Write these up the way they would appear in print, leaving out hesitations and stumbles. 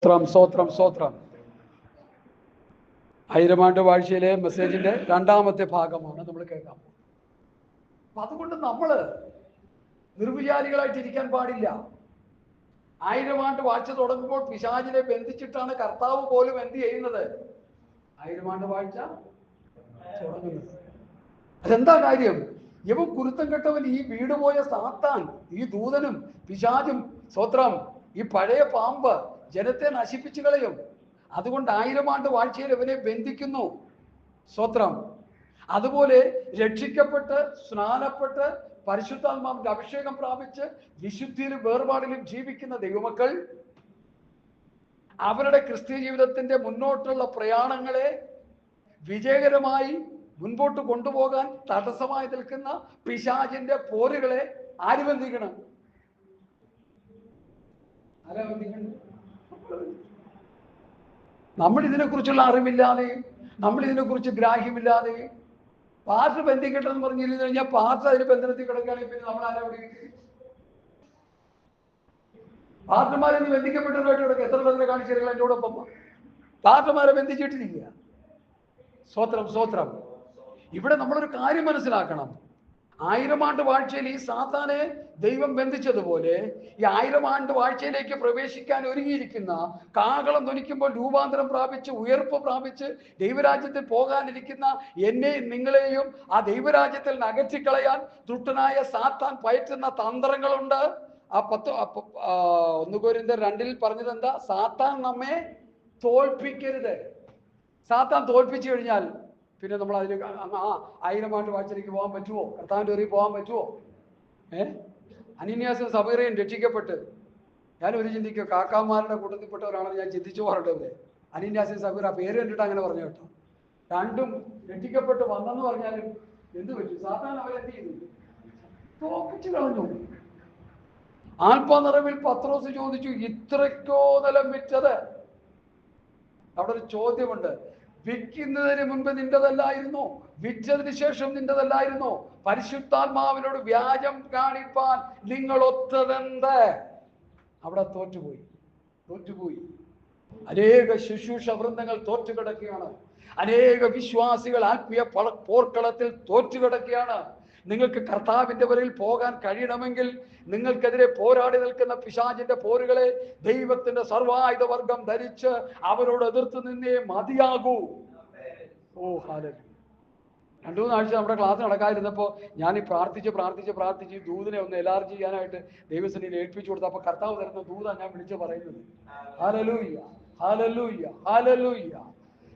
സ്തോത്രം. ആയിരമാണ്ട് വാഴ്ചയിലെ മെസ്സേജിന്റെ രണ്ടാമത്തെ ഭാഗമാണ് നമ്മൾ കേൾക്കാൻ പോകുന്നത്. അപ്പൊ അതുകൊണ്ട് നമ്മള് നിർവിചാരികളായിട്ടിരിക്കാൻ പാടില്ല. ആയിരമാണ്ട് വാഴ്ച തുടങ്ങുമ്പോൾ പിശാചിനെ ബന്ധിച്ചിട്ടാണ് കർത്താവ് പോലും എന്ത് ചെയ്യുന്നത്? ആയിരമാണ്ട് വാഴ്ച തുടങ്ങുന്നത്. അതെന്താ കാര്യം? ഇവൻ കുരുത്തം കെട്ടവൻ, ഈ വീട് പോയ സാത്താൻ, ഈ ദൂതനും പിശാചും, സ്തോത്രം, ഈ പഴയ പാമ്പ് ജനത്തെ നശിപ്പിച്ചു കളയും. അതുകൊണ്ട് ആയിരമാണ്ട് വാഴ്ചയിൽ ഇവനെ ബന്ധിക്കുന്നു. സ്തോത്രം. അതുപോലെ രക്ഷിക്കപ്പെട്ട് സ്നാനപ്പെട്ട് പരിശുദ്ധാത്മാവിന്റെ അഭിഷേകം പ്രാപിച്ച് വിശുദ്ധിയിലും വേർപാടിലും ജീവിക്കുന്ന ദൈവമക്കൾ അവരുടെ ക്രിസ്തീയ ജീവിതത്തിന്റെ മുന്നോട്ടുള്ള പ്രയാണങ്ങളെ വിജയകരമായി മുൻപോട്ട് കൊണ്ടുപോകാൻ തടസ്സമായി നിൽക്കുന്ന പിശാചിന്റെ പോരുകളെ ആര് ബന്ധിക്കണം? ആരാ ബന്ധിക്കണം? നമ്മൾ ഇതിനെക്കുറിച്ചുള്ള അറിവില്ലാതെയും നമ്മൾ ഇതിനെക്കുറിച്ച് ഗ്രാഹ്യമില്ലാതെയും പാർട്ട് ബന്ധിക്കട്ടെന്ന് പറഞ്ഞിരുന്നു കഴിഞ്ഞാൽ പാർട്ട് അതിന് ബന്ധനത്തിൽ കിടക്കുകയാണെങ്കിൽ പിന്നെ നമ്മൾ ആരാ വിളിക്കുന്നത്? പാർട്ട്മാരെ ബന്ധിക്കപ്പെട്ടവരായിട്ട് കിടക്കുക. എത്ര പേരെ കാണിച്ചില്ല എന്നോടൊപ്പം പാർട്ട്മാരെ ബന്ധിച്ചിട്ടിരിക്കുക. സ്തോത്രം. ഇവിടെ നമ്മളൊരു കാര്യം മനസ്സിലാക്കണം. ആയിരമാണ്ട് വാഴ്ചയിൽ ഈ സാത്താനെ ദൈവം ബന്ധിച്ചതുപോലെ ഈ ആയിരമാണ്ട് വാഴ്ചയിലേക്ക് പ്രവേശിക്കാൻ ഒരുങ്ങിയിരിക്കുന്ന, കാഹളം ധ്വനിക്കുമ്പോൾ രൂപാന്തരം പ്രാപിച്ച് ഉയർപ്പ് പ്രാപിച്ച് ദൈവരാജ്യത്തിൽ പോകാനിരിക്കുന്ന എന്നെയും നിങ്ങളെയും ആ ദൈവരാജ്യത്തിൽ നിന്ന് അകറ്റിക്കളയാൻ ദുഷ്ടനായ സാത്താൻ പയറ്റുന്ന തന്ത്രങ്ങളുണ്ട്. ആ 1 കൊരിന്ത്യർ 2 പറഞ്ഞത് എന്താ? സാത്താൻ നമ്മെ തോൽപ്പിക്കരുത്. സാത്താൻ തോൽപ്പിച്ചു കഴിഞ്ഞാൽ പിന്നെ നമ്മൾ അതിന് ആയിരമാണ്ട് വാഴ്ചയിലേക്ക് പോകാൻ പറ്റുമോ? കർത്താവിൻ്റെ ഒരു പോകാൻ പറ്റുമോ? അനന്യാസും സഫീറയും രക്ഷിക്കപ്പെട്ട് ഞാൻ ഒരു ചിന്തിക്കുക, കാക്കാമാരുടെ കൂട്ടത്തിൽപ്പെട്ടവരാണെന്ന് ഞാൻ ചിന്തിച്ചു പോരട്ടെ. അനന്യാസും സഫീറ പേര് കണ്ടിട്ട് അങ്ങനെ പറഞ്ഞു കേട്ടോ. രണ്ടും രക്ഷിക്കപ്പെട്ട് വന്നെന്ന് പറഞ്ഞാലും എന്ത് പറ്റും? സാധാരണ അവരെന്ത് ചെയ്തു? തോപ്പിച്ചു കളഞ്ഞു. ആൽപ്പനിറവിൽ പത്രോസ് ചോദിച്ചു, ഇത്രയ്ക്കോ നിലം വിറ്റത്? അവിടെ ഒരു ചോദ്യമുണ്ട്. വിൽക്കുന്നതിന് മുൻപ് നിന്റെതല്ലായിരുന്നോ? വിറ്റതിന് ശേഷം നിന്റെതല്ലായിരുന്നോ? പരിശുദ്ധാത്മാവിനോട് വ്യാജം കാണിപ്പാൻ നിങ്ങൾ ഒത്തതെന്ത്? അവിടെ തോറ്റുപോയി. അനേക ശുശ്രൂഷ വൃന്ദങ്ങൾ തോറ്റുകിടക്കുകയാണ്. അനേക വിശ്വാസികൾ ആത്മീയ പോർക്കളത്തിൽ തോറ്റുകിടക്കുകയാണ്. നിങ്ങൾക്ക് കർത്താവിന്റെ വരയിൽ പോകാൻ കഴിയണമെങ്കിൽ നിങ്ങൾക്കെതിരെ പോരാടി നിൽക്കുന്ന പിശാചിന്റെ പോരുകളെ ദൈവത്തിന്റെ സർവായുധ വർഗം ധരിച്ച് അവരോട് എതിർത്ത് നിന്നേ മതിയാകൂ. ഓ ഹല്ലേലൂയ. 2-3 ആഴ്ച നമ്മുടെ ക്ലാസ് നടക്കാതിരുന്നപ്പോൾ ഞാൻ ഈ പ്രാർത്ഥിച്ച് ദൂതനെ ഒന്ന് എലാർജ് ചെയ്യാനായിട്ട് ദൈവസന്നിധിയിൽ ഏൽപ്പിച്ചു കൊടുത്തു. അപ്പൊ കർത്താവ് തരുന്ന ദൂത ഞാൻ വിളിച്ചു പറയുന്നത്. ഹല്ലേലൂയ.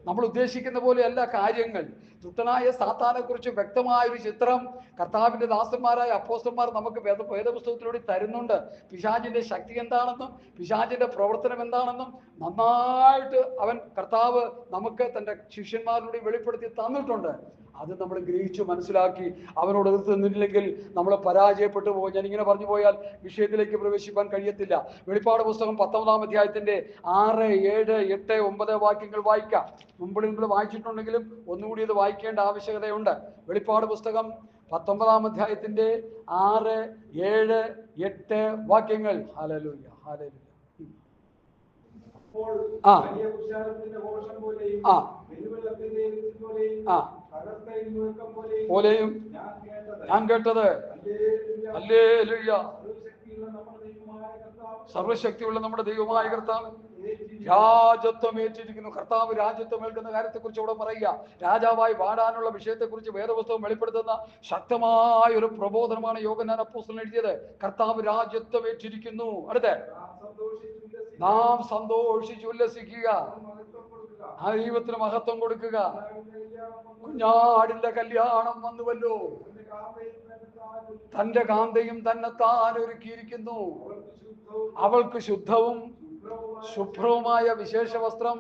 നമ്മൾ ഉദ്ദേശിക്കുന്ന പോലെയല്ല കാര്യങ്ങൾ. ദുഷ്ടനായ സാത്താനെ കുറിച്ച് വ്യക്തമായൊരു ചിത്രം കർത്താവിന്റെ ദാസന്മാരായ അപ്പോസ്തലന്മാർ നമുക്ക് വേദപുസ്തകത്തിലൂടെ തരുന്നുണ്ട്. പിശാചിന്റെ ശക്തി എന്താണെന്നും പിശാചിന്റെ പ്രവർത്തനം എന്താണെന്നും നന്നായിട്ട് കർത്താവ് നമുക്ക് തന്റെ ശിഷ്യന്മാരിലൂടെ വെളിപ്പെടുത്തി തന്നിട്ടുണ്ട്. അത് നമ്മൾ ഗ്രഹിച്ചു മനസ്സിലാക്കി അവനോട് എതിർത്ത് നിന്നില്ലെങ്കിൽ നമ്മൾ പരാജയപ്പെട്ടു പോകും. ഞാനിങ്ങനെ പറഞ്ഞു പോയാൽ വിഷയത്തിലേക്ക് പ്രവേശിക്കാൻ കഴിയത്തില്ല. വെളിപ്പാട് പുസ്തകം 19-ാം അധ്യായത്തിന്റെ 6, 7, 8, 9 വാക്യങ്ങൾ വായിക്കാം. മുമ്പിൽ വായിച്ചിട്ടുണ്ടെങ്കിലും ഒന്നുകൂടി ഇത് വായിക്കേണ്ട ആവശ്യകതയുണ്ട്. വെളിപ്പാട് പുസ്തകം 19-ാം അധ്യായത്തിന്റെ 6, 7, 8 വാക്യങ്ങൾ. ഹല്ലേലൂയ. പോലെയും ഞാൻ കേട്ടത്. ഹല്ലേലൂയ. സർവശക്തിയുള്ള നമ്മുടെ ദൈവമായ കർത്താവ് രാജത്വം ഏറ്റിരിക്കുന്നു. കർത്താവ് രാജത്വം ഏൽക്കുന്ന കാര്യത്തെക്കുറിച്ച് ഇവിടെ പറയുക. രാജാവായി വാടാനുള്ള വിഷയത്തെക്കുറിച്ച് വേദപുസ്തകം വെളിപ്പെടുത്തുന്ന ശക്തമായ ഒരു പ്രബോധനമാണ് യോഹന്നാൻ അപ്പോസ്തലൻ എഴുതിയത്. കർത്താവ് രാജത്വം ഏറ്റിരിക്കുന്നു. അടുത്ത നാം സന്തോഷിച്ച് ഉല്ലസിക്കുക, ആ ദൈവത്തിന് മഹത്വം കൊടുക്കുക. കുഞ്ഞാടിന്റെ കല്യാണം വന്നുവല്ലോ, തന്റെ കാന്തയും തന്നെത്താൻ ഒരുക്കിയിരിക്കുന്നു. അവൾക്ക് ശുദ്ധവും ശുഭ്രവുമായ വിശേഷ വസ്ത്രം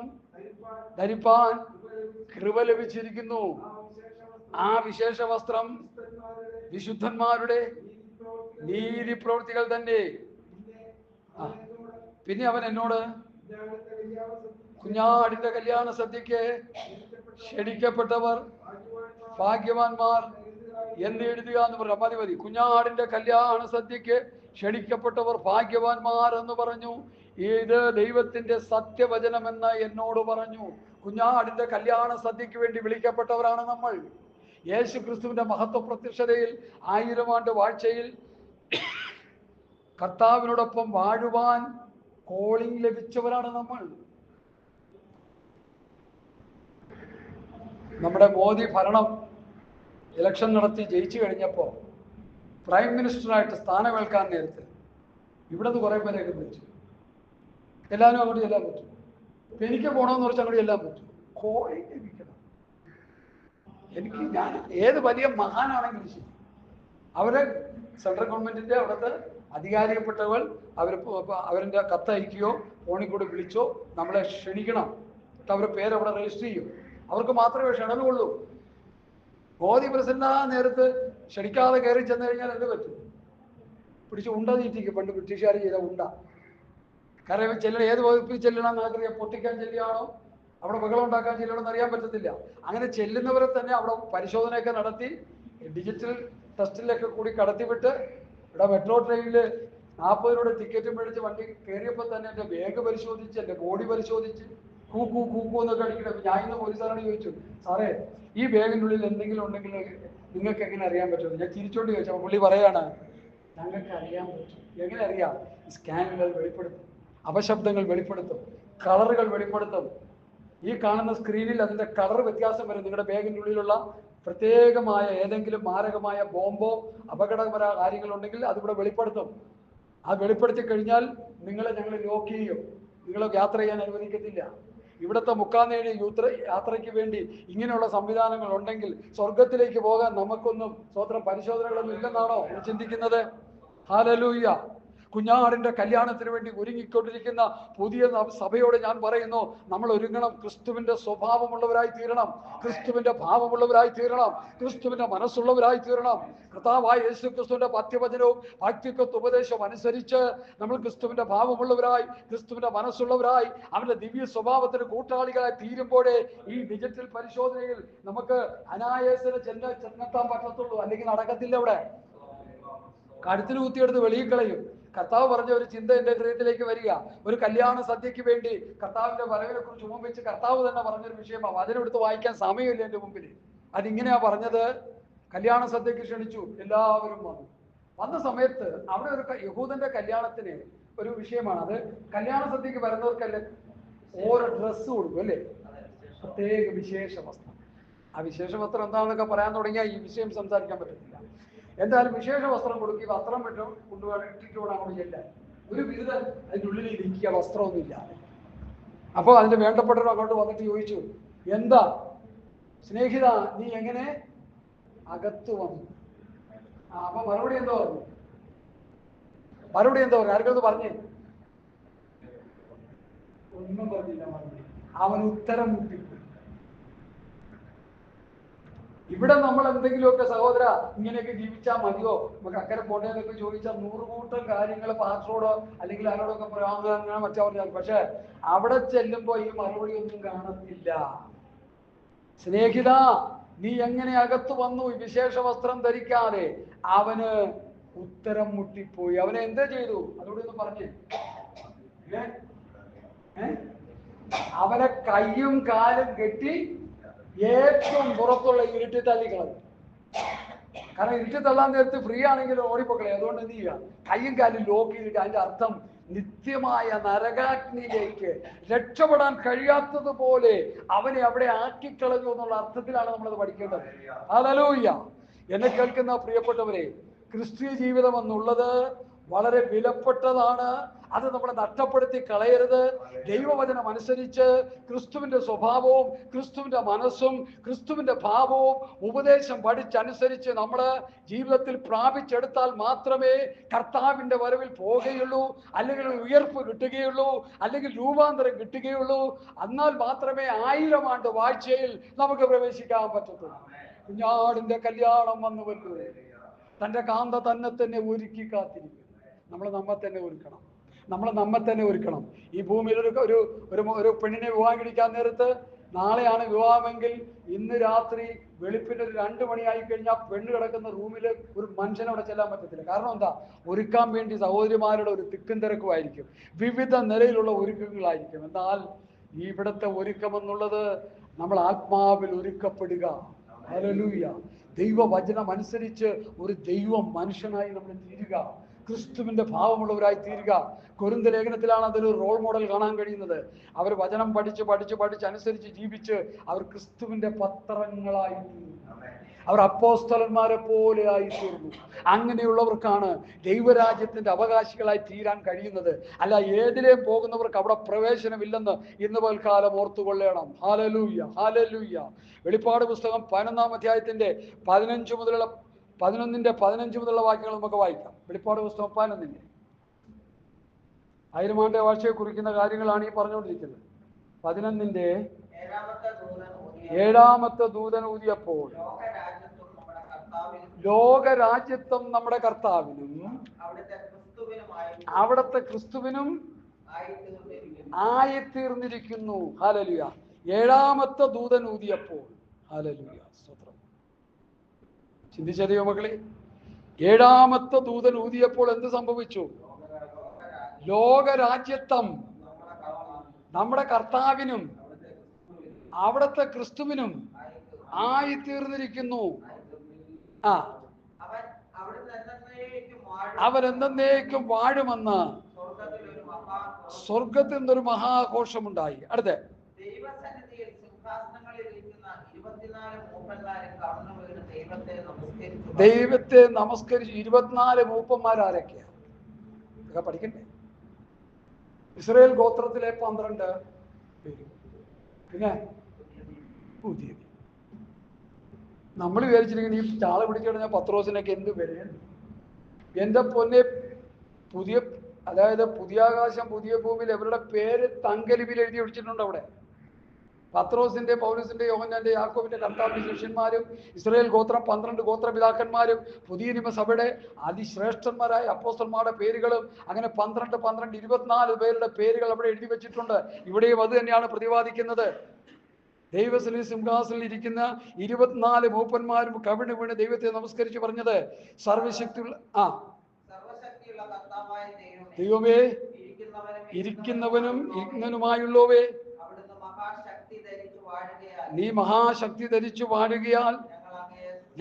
ധരിപ്പാൻ കൃപ ലഭിച്ചിരിക്കുന്നു. ആ വിശേഷ വസ്ത്രം വിശുദ്ധന്മാരുടെ നീതി പ്രവൃത്തികൾ തന്നെ. പിന്നെ അവൻ എന്നോട് കുഞ്ഞാടിന്റെ കല്യാണ സദ്യക്ക് ക്ഷണിക്കപ്പെട്ടവർ ഭാഗ്യവാന്മാർ എന്ന് എഴുതുക എന്ന് പറഞ്ഞു. മതി. കുഞ്ഞാടിന്റെ കല്യാണ സദ്യക്ക് ക്ഷണിക്കപ്പെട്ടവർ ഭാഗ്യവാന്മാർ എന്ന് പറഞ്ഞു. ഇത് ദൈവത്തിന്റെ സത്യവചനമെന്ന് എന്നോട് പറഞ്ഞു. കുഞ്ഞാടിന്റെ കല്യാണ സദ്യക്ക് വേണ്ടി വിളിക്കപ്പെട്ടവരാണ് നമ്മൾ. യേശു ക്രിസ്തുവിന്റെ മഹത്വ പ്രത്യക്ഷതയിൽ 1000 ആണ്ട് വാഴ്ചയിൽ കർത്താവിനോടൊപ്പം വാഴുവാൻ കോളിംഗ് ലഭിച്ചവരാണ് നമ്മൾ. നമ്മുടെ മോദി ഭരണം ഇലക്ഷൻ നടത്തി ജയിച്ചു കഴിഞ്ഞപ്പോൾ പ്രൈം മിനിസ്റ്ററായിട്ട് സ്ഥാനമേൽക്കാൻ നേരത്ത് ഇവിടെ നിന്ന് കുറേ പേരെയൊക്കെ വിളിച്ചു. എല്ലാവരും അങ്ങോട്ട് ചെല്ലാൻ പറ്റും. എനിക്ക് പോകണമെന്ന് പറഞ്ഞാൽ അങ്ങോട്ട് ചെല്ലാൻ പറ്റും. കോളിംഗ് ലഭിക്കണം. ഞാൻ ഏത് വലിയ മഹാനാണെങ്കിലും ശരി, അവരെ സെൻട്രൽ ഗവൺമെന്റിന്റെ അവിടുത്തെ അധികാരിപ്പെട്ടവൾ അവരുടെ കത്തയക്കുകയോ ഫോണിൽ കൂടെ വിളിച്ചോ നമ്മളെ ക്ഷണിക്കണം. അവരുടെ പേരവിടെ രജിസ്റ്റർ ചെയ്യും. അവർക്ക് മാത്രമേ ക്ഷണമുള്ളൂ. മോദി പ്രസിഡന്റ് ആ നേരത്ത് ക്ഷണിക്കാതെ കയറി ചെന്ന് കഴിഞ്ഞാൽ എന്ത് പറ്റും? പിടിച്ച് ഉണ്ട തീറ്റിക്കും. പണ്ട് ബ്രിട്ടീഷുകാർ ചെയ്ത ഉണ്ട. കാരണം ഏത് വകുപ്പിൽ ചെല്ലണമെന്ന് ആഗ്രഹിക്കാം. പൊട്ടിക്കാൻ ചെല്ലുകയാണോ, അവിടെ ബഹളം ഉണ്ടാക്കാൻ ചെല്ലണമെന്ന് അറിയാൻ പറ്റത്തില്ല. അങ്ങനെ ചെല്ലുന്നവരെ തന്നെ അവിടെ പരിശോധനയൊക്കെ നടത്തി ഡിജിറ്റൽ ടെസ്റ്റിലൊക്കെ കൂടി കടത്തിവിട്ട് ഇവിടെ മെട്രോ ട്രെയിനിൽ 40 രൂപയുടെ ടിക്കറ്റ് മേടിച്ച് വണ്ടി കയറിയപ്പോൾ തന്നെ എൻ്റെ ബാഗ് പരിശോധിച്ച്, എൻ്റെ ബോഡി പരിശോധിച്ച്, കൂക്കൂ കൂക്കൂ എന്നൊക്കെ അടിക്കണം. ഞാൻ ഇന്ന് പോലീസുകാരോട് ചോദിച്ചു, സാറേ ഈ ബാഗിൻ്റെ ഉള്ളിൽ എന്തെങ്കിലും ഉണ്ടെങ്കിൽ നിങ്ങൾക്ക് എങ്ങനെ അറിയാൻ പറ്റും? ഞാൻ തിരിച്ചോണ്ട് ചോദിച്ചു. അപ്പോൾ പുള്ളി പറയാണ്, ഞങ്ങൾക്ക് അറിയാൻ പറ്റും. എങ്ങനെ അറിയാം? സ്കാനുകൾ വെളിപ്പെടുത്തും, അപശബ്ദങ്ങൾ വെളിപ്പെടുത്തും, കളറുകൾ വെളിപ്പെടുത്തും. ഈ കാണുന്ന സ്ക്രീനിൽ അതിൻ്റെ കളർ വ്യത്യാസം വരും. നിങ്ങളുടെ ബാഗിൻ്റെ ഉള്ളിലുള്ള പ്രത്യേകമായ ഏതെങ്കിലും മാരകമായ ബോംബോ അപകടകരമായ കാര്യങ്ങളുണ്ടെങ്കിൽ അതിവിടെ വെളിപ്പെടുത്തും. അത് വെളിപ്പെടുത്തി കഴിഞ്ഞാൽ ഞങ്ങൾ ലോക്ക് ചെയ്യും. നിങ്ങളെ യാത്ര ചെയ്യാൻ അനുവദിക്കത്തില്ല. ഇവിടുത്തെ മുക്കാന്നേഴി യാത്രയ്ക്ക് വേണ്ടി ഇങ്ങനെയുള്ള സംവിധാനങ്ങൾ ഉണ്ടെങ്കിൽ സ്വർഗത്തിലേക്ക് പോകാൻ നമുക്കൊന്നും പരിശോധനകളൊന്നും ഇല്ലെന്നാണോ ചിന്തിക്കുന്നത്? ഹല്ലേലൂയ. കുഞ്ഞാടിന്റെ കല്യാണത്തിന് വേണ്ടി ഒരുങ്ങിക്കൊണ്ടിരിക്കുന്ന പുതിയ സഭയോട് ഞാൻ പറയുന്നു, നമ്മൾ ഒരുങ്ങണം. ക്രിസ്തുവിന്റെ സ്വഭാവമുള്ളവരായി തീരണം, ക്രിസ്തുവിന്റെ ഭാവമുള്ളവരായി തീരണം, ക്രിസ്തുവിന്റെ മനസ്സുള്ളവരായി തീരണം. കർത്താവായ യേശു ക്രിസ്തുവിന്റെ പത്യവചനവും ഭക്തിത്വ ഉപദേശവും അനുസരിച്ച് നമ്മൾ ക്രിസ്തുവിന്റെ ഭാവമുള്ളവരായി, ക്രിസ്തുവിന്റെ മനസ്സുള്ളവരായി, അവന്റെ ദിവ്യ സ്വഭാവത്തിന് കൂട്ടാളികളായി തീരുമ്പോഴേ ഈ ഡിജിറ്റൽ പരിശോധനയിൽ നമുക്ക് അനായാസന ചെന്നെത്താൻ പറ്റത്തുള്ളൂ. അല്ലെങ്കിൽ നടക്കത്തില്ല. അവിടെ കഴുത്തിന് കുത്തിയെടുത്ത് വെളിയിൽ കളയും. കർത്താവ് പറഞ്ഞ ഒരു ചിന്ത എൻ്റെ ഹൃദയത്തിലേക്ക് വരിക. ഒരു കല്യാണ സദ്യക്ക് വേണ്ടി കർത്താവിന്റെ വരവിനെ കുറിച്ച് ഉപമിച്ച് കർത്താവ് തന്നെ പറഞ്ഞൊരു വിഷയമാണ്. അതിനെടുത്ത് വായിക്കാൻ സമയമില്ല എൻ്റെ മുമ്പിൽ. അതിങ്ങനെയാ പറഞ്ഞത്. കല്യാണ സദ്യക്ക് ക്ഷണിച്ചു, എല്ലാവരും വന്ന സമയത്ത് അവിടെ ഒരു യഹൂദന്റെ കല്യാണത്തിന് ഒരു വിഷയമാണ്. അത് കല്യാണ സദ്യക്ക് വരുന്നവർക്കല്ലേ ഓരോ ഡ്രസ്സ് കൊടുക്കും അല്ലേ, പ്രത്യേക വിശേഷ വസ്ത്രം. ആ വിശേഷ വസ്ത്രം എന്താണെന്നൊക്കെ പറയാൻ തുടങ്ങിയാൽ ഈ വിഷയം സംസാരിക്കാൻ പറ്റത്തില്ല. എന്തായാലും വിശേഷ വസ്ത്രം കൊടുക്കുക, വസ്ത്രം വിട്ടും ഇട്ടിട്ട് വേണം അങ്ങോട്ട് ചെല്ലാൻ. ഒരു ബിരുദൻ അതിൻ്റെ ഉള്ളിൽ ഇരിക്കുക, വസ്ത്രമൊന്നുമില്ല. അപ്പോൾ അതിന്റെ വേണ്ടപ്പെട്ടവർ അങ്ങോട്ട് വന്നിട്ട് ചോദിച്ചു, എന്താ സ്നേഹിത, നീ എങ്ങനെ അകത്ത് വന്നു? അപ്പൊ മറുപടി എന്താ പറഞ്ഞു? ആർക്കൊന്ന് പറഞ്ഞേ? ഒന്നും പറഞ്ഞില്ല. മറുപടി അവൻ ഉത്തരം മുട്ടിപ്പോയി. ഇവിടെ നമ്മൾ എന്തെങ്കിലുമൊക്കെ സഹോദര ഇങ്ങനെയൊക്കെ ജീവിച്ചാൽ മതിയോ, നമുക്ക് അക്കരെ പോട്ടേന്നൊക്കെ ചോദിച്ചാൽ 100 കൂട്ടം കാര്യങ്ങൾ പാസ്റ്ററോടോ അല്ലെങ്കിൽ ആരോടൊക്കെ പറയാൻ മറ്റേ പറഞ്ഞാൽ. പക്ഷെ അവിടെ ചെല്ലുമ്പോ ഈ മറുപടി ഒന്നും കാണത്തില്ല. സ്നേഹിത, നീ എങ്ങനെ അകത്ത് വന്നു ഈ വിശേഷ വസ്ത്രം ധരിക്കാതെ? അവന് ഉത്തരം മുട്ടിപ്പോയി. അവനെ എന്താ ചെയ്തു? അതോടെ ഒന്ന് പറഞ്ഞേ. അവനെ കയ്യും കാലും കെട്ടി ഏറ്റവും പുറത്തുള്ള ഇരുട്ടി തള്ളിക്കളഞ്ഞു. കാരണം ഇരുട്ടി തള്ളാൻ നേരത്ത് ഫ്രീ ആണെങ്കിൽ ഓടിപ്പോക്കളെ. അതുകൊണ്ട് എന്ത് ചെയ്യുക? കയ്യും കാലും ലോക്ക് ചെയ്തിട്ട് അതിന്റെ അർത്ഥം നിത്യമായ നരകാഗ്നിയിലേക്ക് രക്ഷപ്പെടാൻ കഴിയാത്തതുപോലെ അവനെ അവിടെ ആക്കിക്കളഞ്ഞു എന്നുള്ള അർത്ഥത്തിലാണ് നമ്മളത് പഠിക്കേണ്ടത്. ഹല്ലേലൂയ. എന്നെ കേൾക്കുന്ന പ്രിയപ്പെട്ടവരെ, ക്രിസ്തീയ ജീവിതം എന്നുള്ളത് വളരെ വിലപ്പെട്ടതാണ്. അത് നമ്മളെ നഷ്ടപ്പെടുത്തി കളയരുത്. ദൈവവചനം അനുസരിച്ച് ക്രിസ്തുവിന്റെ സ്വഭാവവും ക്രിസ്തുവിന്റെ മനസ്സും ക്രിസ്തുവിന്റെ ഭാവവും ഉപദേശം പഠിച്ചനുസരിച്ച് നമ്മൾ ജീവിതത്തിൽ പ്രാപിച്ചെടുത്താൽ മാത്രമേ കർത്താവിന്റെ വരവിൽ പോകുകയുള്ളൂ, അല്ലെങ്കിൽ ഉയർപ്പ് കിട്ടുകയുള്ളൂ, അല്ലെങ്കിൽ രൂപാന്തരം കിട്ടുകയുള്ളൂ. എന്നാൽ മാത്രമേ 1000 ആണ്ട് വാഴ്ചയിൽ നമുക്ക് പ്രവേശിക്കാൻ പറ്റത്തുള്ളൂ. കുഞ്ഞാടിന്റെ കല്യാണം വന്നുവല്ലോ. തന്റെ കാന്ത തന്നെ ഒരുക്കി കാത്തിരിക്കും. നമ്മൾ നമ്മെ തന്നെ ഒരുക്കണം. ഈ ഭൂമിയിൽ ഒരു പെണ്ണിനെ വിവാഹം കഴിക്കാൻ നേരത്ത് നാളെയാണ് വിവാഹമെങ്കിൽ ഇന്ന് രാത്രി വെളുപ്പിന് ഒരു 2 മണിയായി കഴിഞ്ഞാൽ പെണ്ണ് കിടക്കുന്ന റൂമിൽ ഒരു മനുഷ്യനെ അവിടെ ചെല്ലാൻ പറ്റത്തില്ല. കാരണം എന്താ? ഒരുക്കാൻ വേണ്ടി സഹോദരിമാരുടെ ഒരു തിക്കും തിരക്കുമായിരിക്കും, വിവിധ നിലയിലുള്ള ഒരുക്കങ്ങളായിരിക്കും. എന്നാൽ ഇവിടുത്തെ ഒരുക്കമെന്നുള്ളത് നമ്മൾ ആത്മാവിൽ ഒരുക്കപ്പെടുക. ഹല്ലേലൂയ. ദൈവവചനം അനുസരിച്ച് ഒരു ദൈവം മനുഷ്യനായി നമ്മൾ തീരുക, ക്രിസ്തുവിന്റെ ഭാവമുള്ളവരായി തീരുക. കൊരിന്ത്യർ ലേഖനത്തിലാണ് അതിലൊരു റോൾ മോഡൽ കാണാൻ കഴിയുന്നത്. അവർ വചനം പഠിച്ച് അനുസരിച്ച് ജീവിച്ച് അവർ ക്രിസ്തുവിന്റെ പത്രങ്ങളായി തീർന്നു. അവർ അപ്പോസ്തലന്മാരെ പോലെ ആയിത്തീർന്നു. അങ്ങനെയുള്ളവർക്കാണ് ദൈവരാജ്യത്തിന്റെ അവകാശികളായി തീരാൻ കഴിയുന്നത്. അല്ല, ഏതിലേയും പോകുന്നവർക്ക് അവിടെ പ്രവേശനമില്ലെന്ന് ഇന്ന് പൽക്കാലം ഓർത്തുകൊള്ളണം. Hallelujah, hallelujah. വെളിപ്പാട് പുസ്തകം 11-ാം അധ്യായത്തിന്റെ 11 മുതലുള്ള വാക്യങ്ങൾ നമുക്ക് വായിക്കാം. വെളിപ്പാട് പുസ്തകം 11-ന്റെ 1000 ആണ്ട് വാഴ്ചയെ കുറിക്കുന്ന കാര്യങ്ങളാണ് ഈ പറഞ്ഞുകൊണ്ടിരിക്കുന്നത്. 11-ന്റെ 7-ാമത്തെ ദൂതൻ ഊതിയപ്പോൾ ലോകരാജ്യത്വം നമ്മുടെ കർത്താവിനും അവിടുത്തെ ക്രിസ്തുവിനും ആയിത്തീർന്നിരിക്കുന്നു. ഹല്ലേലൂയ. 7-ാമത്തെ ദൂതൻ ഊതിയപ്പോൾ. ഹല്ലേലൂയ, സ്തോത്രം. ചിന്തിച്ചറിയോ മക്കളെ? 7-ാമത്തെ ദൂതൻ ഊതിയപ്പോൾ എന്ത് സംഭവിച്ചു? ലോകരാജ്യത്വം നമ്മുടെ കർത്താവിനും അവിടുത്തെ ക്രിസ്തുവിനും ആയിത്തീർന്നിരിക്കുന്നു. അവരെന്നേക്കും വാഴുമെന്ന് സ്വർഗത്തിൽ നിന്നൊരു മഹാഘോഷമുണ്ടായി. അടുത്ത ദൈവത്തെ നമസ്കരിച്ചു. 24 മൂപ്പന്മാരാരൊക്കെയാ? ഇതൊക്കെ പഠിക്കണ്ടേ? ഇസ്രായേൽ ഗോത്രത്തിലെ 12 പേര്. പിന്നെ പുതിയ നമ്മൾ വിചാരിച്ചിരിക്കുന്ന ഈ ചാള പിടിച്ചു കഴിഞ്ഞാൽ പത്രോസിനൊക്കെ എന്ത് വിലയുണ്ട്? എൻ്റെ പൊന്നെ, പുതിയ ആകാശം പുതിയ ഭൂമിയിൽ അവരുടെ പേര് തങ്കലിപിൽ എഴുതി വെച്ചിട്ടുണ്ട്. അവിടെ പത്രോസിന്റെ, പൗലോസിന്റെ, യോഹന്നാന്റെ, യാക്കോബിന്റെ, കർത്താവിന്റെ ശിഷ്യന്മാരും ഇസ്രായേൽ ഗോത്രം 12 ഗോത്രപിതാക്കന്മാരും പുതിയ നിയമസഭയുടെ അതിശ്രേഷ്ഠന്മാരായ അപ്പോസ്തലന്മാരുടെ പേരുകളും അങ്ങനെ 12 24 പേരുടെ പേരുകൾ അവിടെ എഴുതി വെച്ചിട്ടുണ്ട്. ഇവിടെയും അത് തന്നെയാണ് പ്രതിപാദിക്കുന്നത്. ദൈവസന്നിധി സിംഹാസനിൽ ഇരിക്കുന്ന 24 മൂപ്പന്മാരും കവിണ് വീണ് ദൈവത്തെ നമസ്കരിച്ച് പറഞ്ഞത്, സർവശക്തിയുള്ള ദൈവമേ, ഇരിക്കുന്നവനും ഇരിക്കുന്നവനുമായുള്ളവേ, നീ മഹാശക്തി ധരിച്ചു വാഴുകയാൽ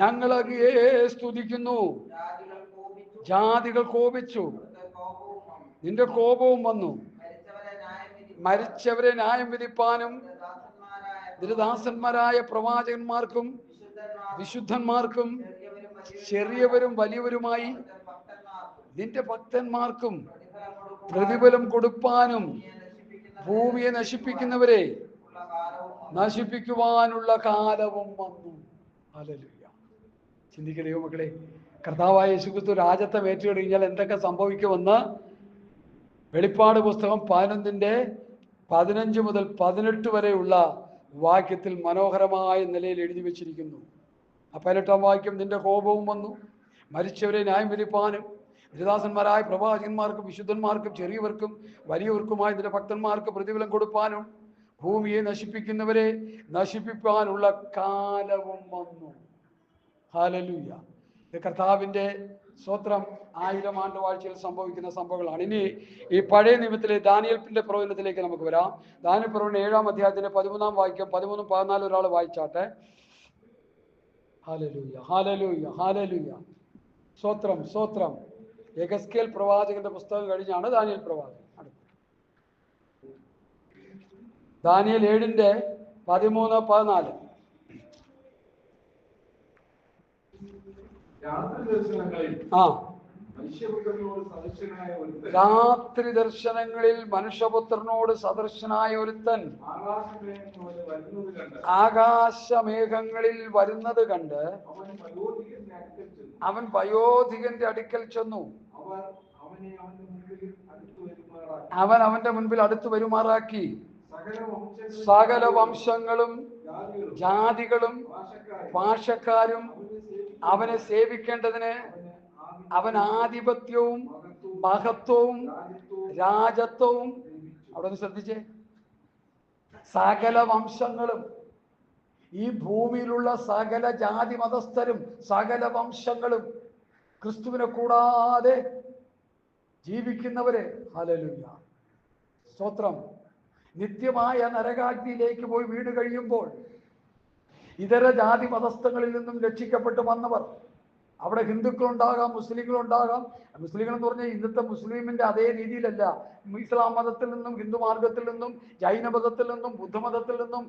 ഞങ്ങൾ അങ്ങയെ സ്തുതിക്കുന്നു. ജാതികൾ കോപിച്ചു, നിന്റെ കോപവും വന്നു. മരിച്ചവരെ ന്യായം വിധിപ്പാനും ദാസന്മാരായ പ്രവാചകന്മാർക്കും വിശുദ്ധന്മാർക്കും ചെറിയവരും വലിയവരുമായി നിന്റെ ഭക്തന്മാർക്കും പ്രതിഫലം കൊടുപ്പാനും ഭൂമിയെ നശിപ്പിക്കുന്നവരെ നശിപ്പിക്കുവാനുള്ള കാലവും വന്നു. ഹല്ലേലൂയ. ചിന്തിക്കണയോ മക്കളെ? കർത്താവായ യേശുക്രിസ്തു രാജ്യത്വം ഏറ്റുകഴിഞ്ഞാൽ എന്തൊക്കെ സംഭവിക്കുമെന്ന് വെളിപ്പാട് പുസ്തകം 11-ന്റെ 15 മുതൽ 18 വരെയുള്ള വാക്യത്തിൽ മനോഹരമായ നിലയിൽ എഴുതി വെച്ചിരിക്കുന്നു. 18-ാം വാക്യം, നിന്റെ കോപവും വന്നു. മരിച്ചവരെ ന്യായം വിധിപ്പാനും ദാസന്മാരായ പ്രവാചകന്മാർക്കും വിശുദ്ധന്മാർക്കും ചെറിയവർക്കും വലിയവർക്കുമായി നിന്റെ ഭക്തന്മാർക്ക് പ്രതിഫലം കൊടുപ്പാനും ഭൂമിയെ നശിപ്പിക്കുന്നവരെ നശിപ്പിക്കാനുള്ള കാലവും വന്നു. ഹല്ലേലൂയ. ഇത് കർത്താവിന്റെ സ്തോത്രം 1000 ആണ്ട് വാഴ്ചയിൽ സംഭവിക്കുന്ന സംഭവങ്ങളാണ്. ഇനി ഈ പഴയ നിയമത്തിലെ ദാനിയേലിന്റെ പ്രവചനത്തിലേക്ക് നമുക്ക് വരാം. ദാനിയേൽ പ്രവചനം 7-ാം അധ്യായത്തിന്റെ 13-ാം വാക്യം 13-ഉം 14 ഒരാൾ വായിച്ചാട്ടെ. Hallelujah, hallelujah, hallelujah. സ്തോത്രം, സ്തോത്രം. യെഹെസ്കേൽ പ്രവാചകന്റെ പുസ്തകം കഴിഞ്ഞാണ് ദാനിയേൽ പ്രവാചകൻ. ദാനിയേൽ 7-ന്റെ 13, 14. രാത്രി ദർശനങ്ങളിൽ മനുഷ്യപുത്രനോട് സദൃശനായ ഒരുത്തൻ ആകാശമേഘങ്ങളിൽ വരുന്നത് കണ്ട് അവൻ വയോധികന്റെ അടുക്കൽ ചെന്നു. അവൻ അവന്റെ മുൻപിൽ അടുത്തു വരുമാറാക്കി സകല വംശങ്ങളും ജാതികളും ഭാഷക്കാരും അവനെ സേവിക്കേണ്ടതിന് അവൻ ആധിപത്യവും മഹത്വവും രാജത്വവും, അവിടെ ഒന്ന് ശ്രദ്ധിച്ചേ, സകല വംശങ്ങളും, ഈ ഭൂമിയിലുള്ള സകല ജാതി മതസ്ഥരും സകല വംശങ്ങളും ക്രിസ്തുവിനെ കൂടാതെ ജീവിക്കുന്നവരെ, ഹല്ലേലൂയ, സ്തോത്രം, നിത്യമായ നരകാഗ്നിയിലേക്ക് പോയി വീണ് കഴിയുമ്പോൾ ഇതര ജാതി മതസ്ഥങ്ങളിൽ നിന്നും രക്ഷിക്കപ്പെട്ട് വന്നവർ, അവിടെ ഹിന്ദുക്കളുണ്ടാകാം, മുസ്ലിങ്ങളുണ്ടാകാം. മുസ്ലിങ്ങൾ എന്ന് പറഞ്ഞാൽ ഇന്നത്തെ മുസ്ലിമിന്റെ അതേ രീതിയിലല്ല. ഇസ്ലാം മതത്തിൽ നിന്നും, ഹിന്ദു മാർഗത്തിൽ നിന്നും, ജൈന മതത്തിൽ നിന്നും, ബുദ്ധമതത്തിൽ നിന്നും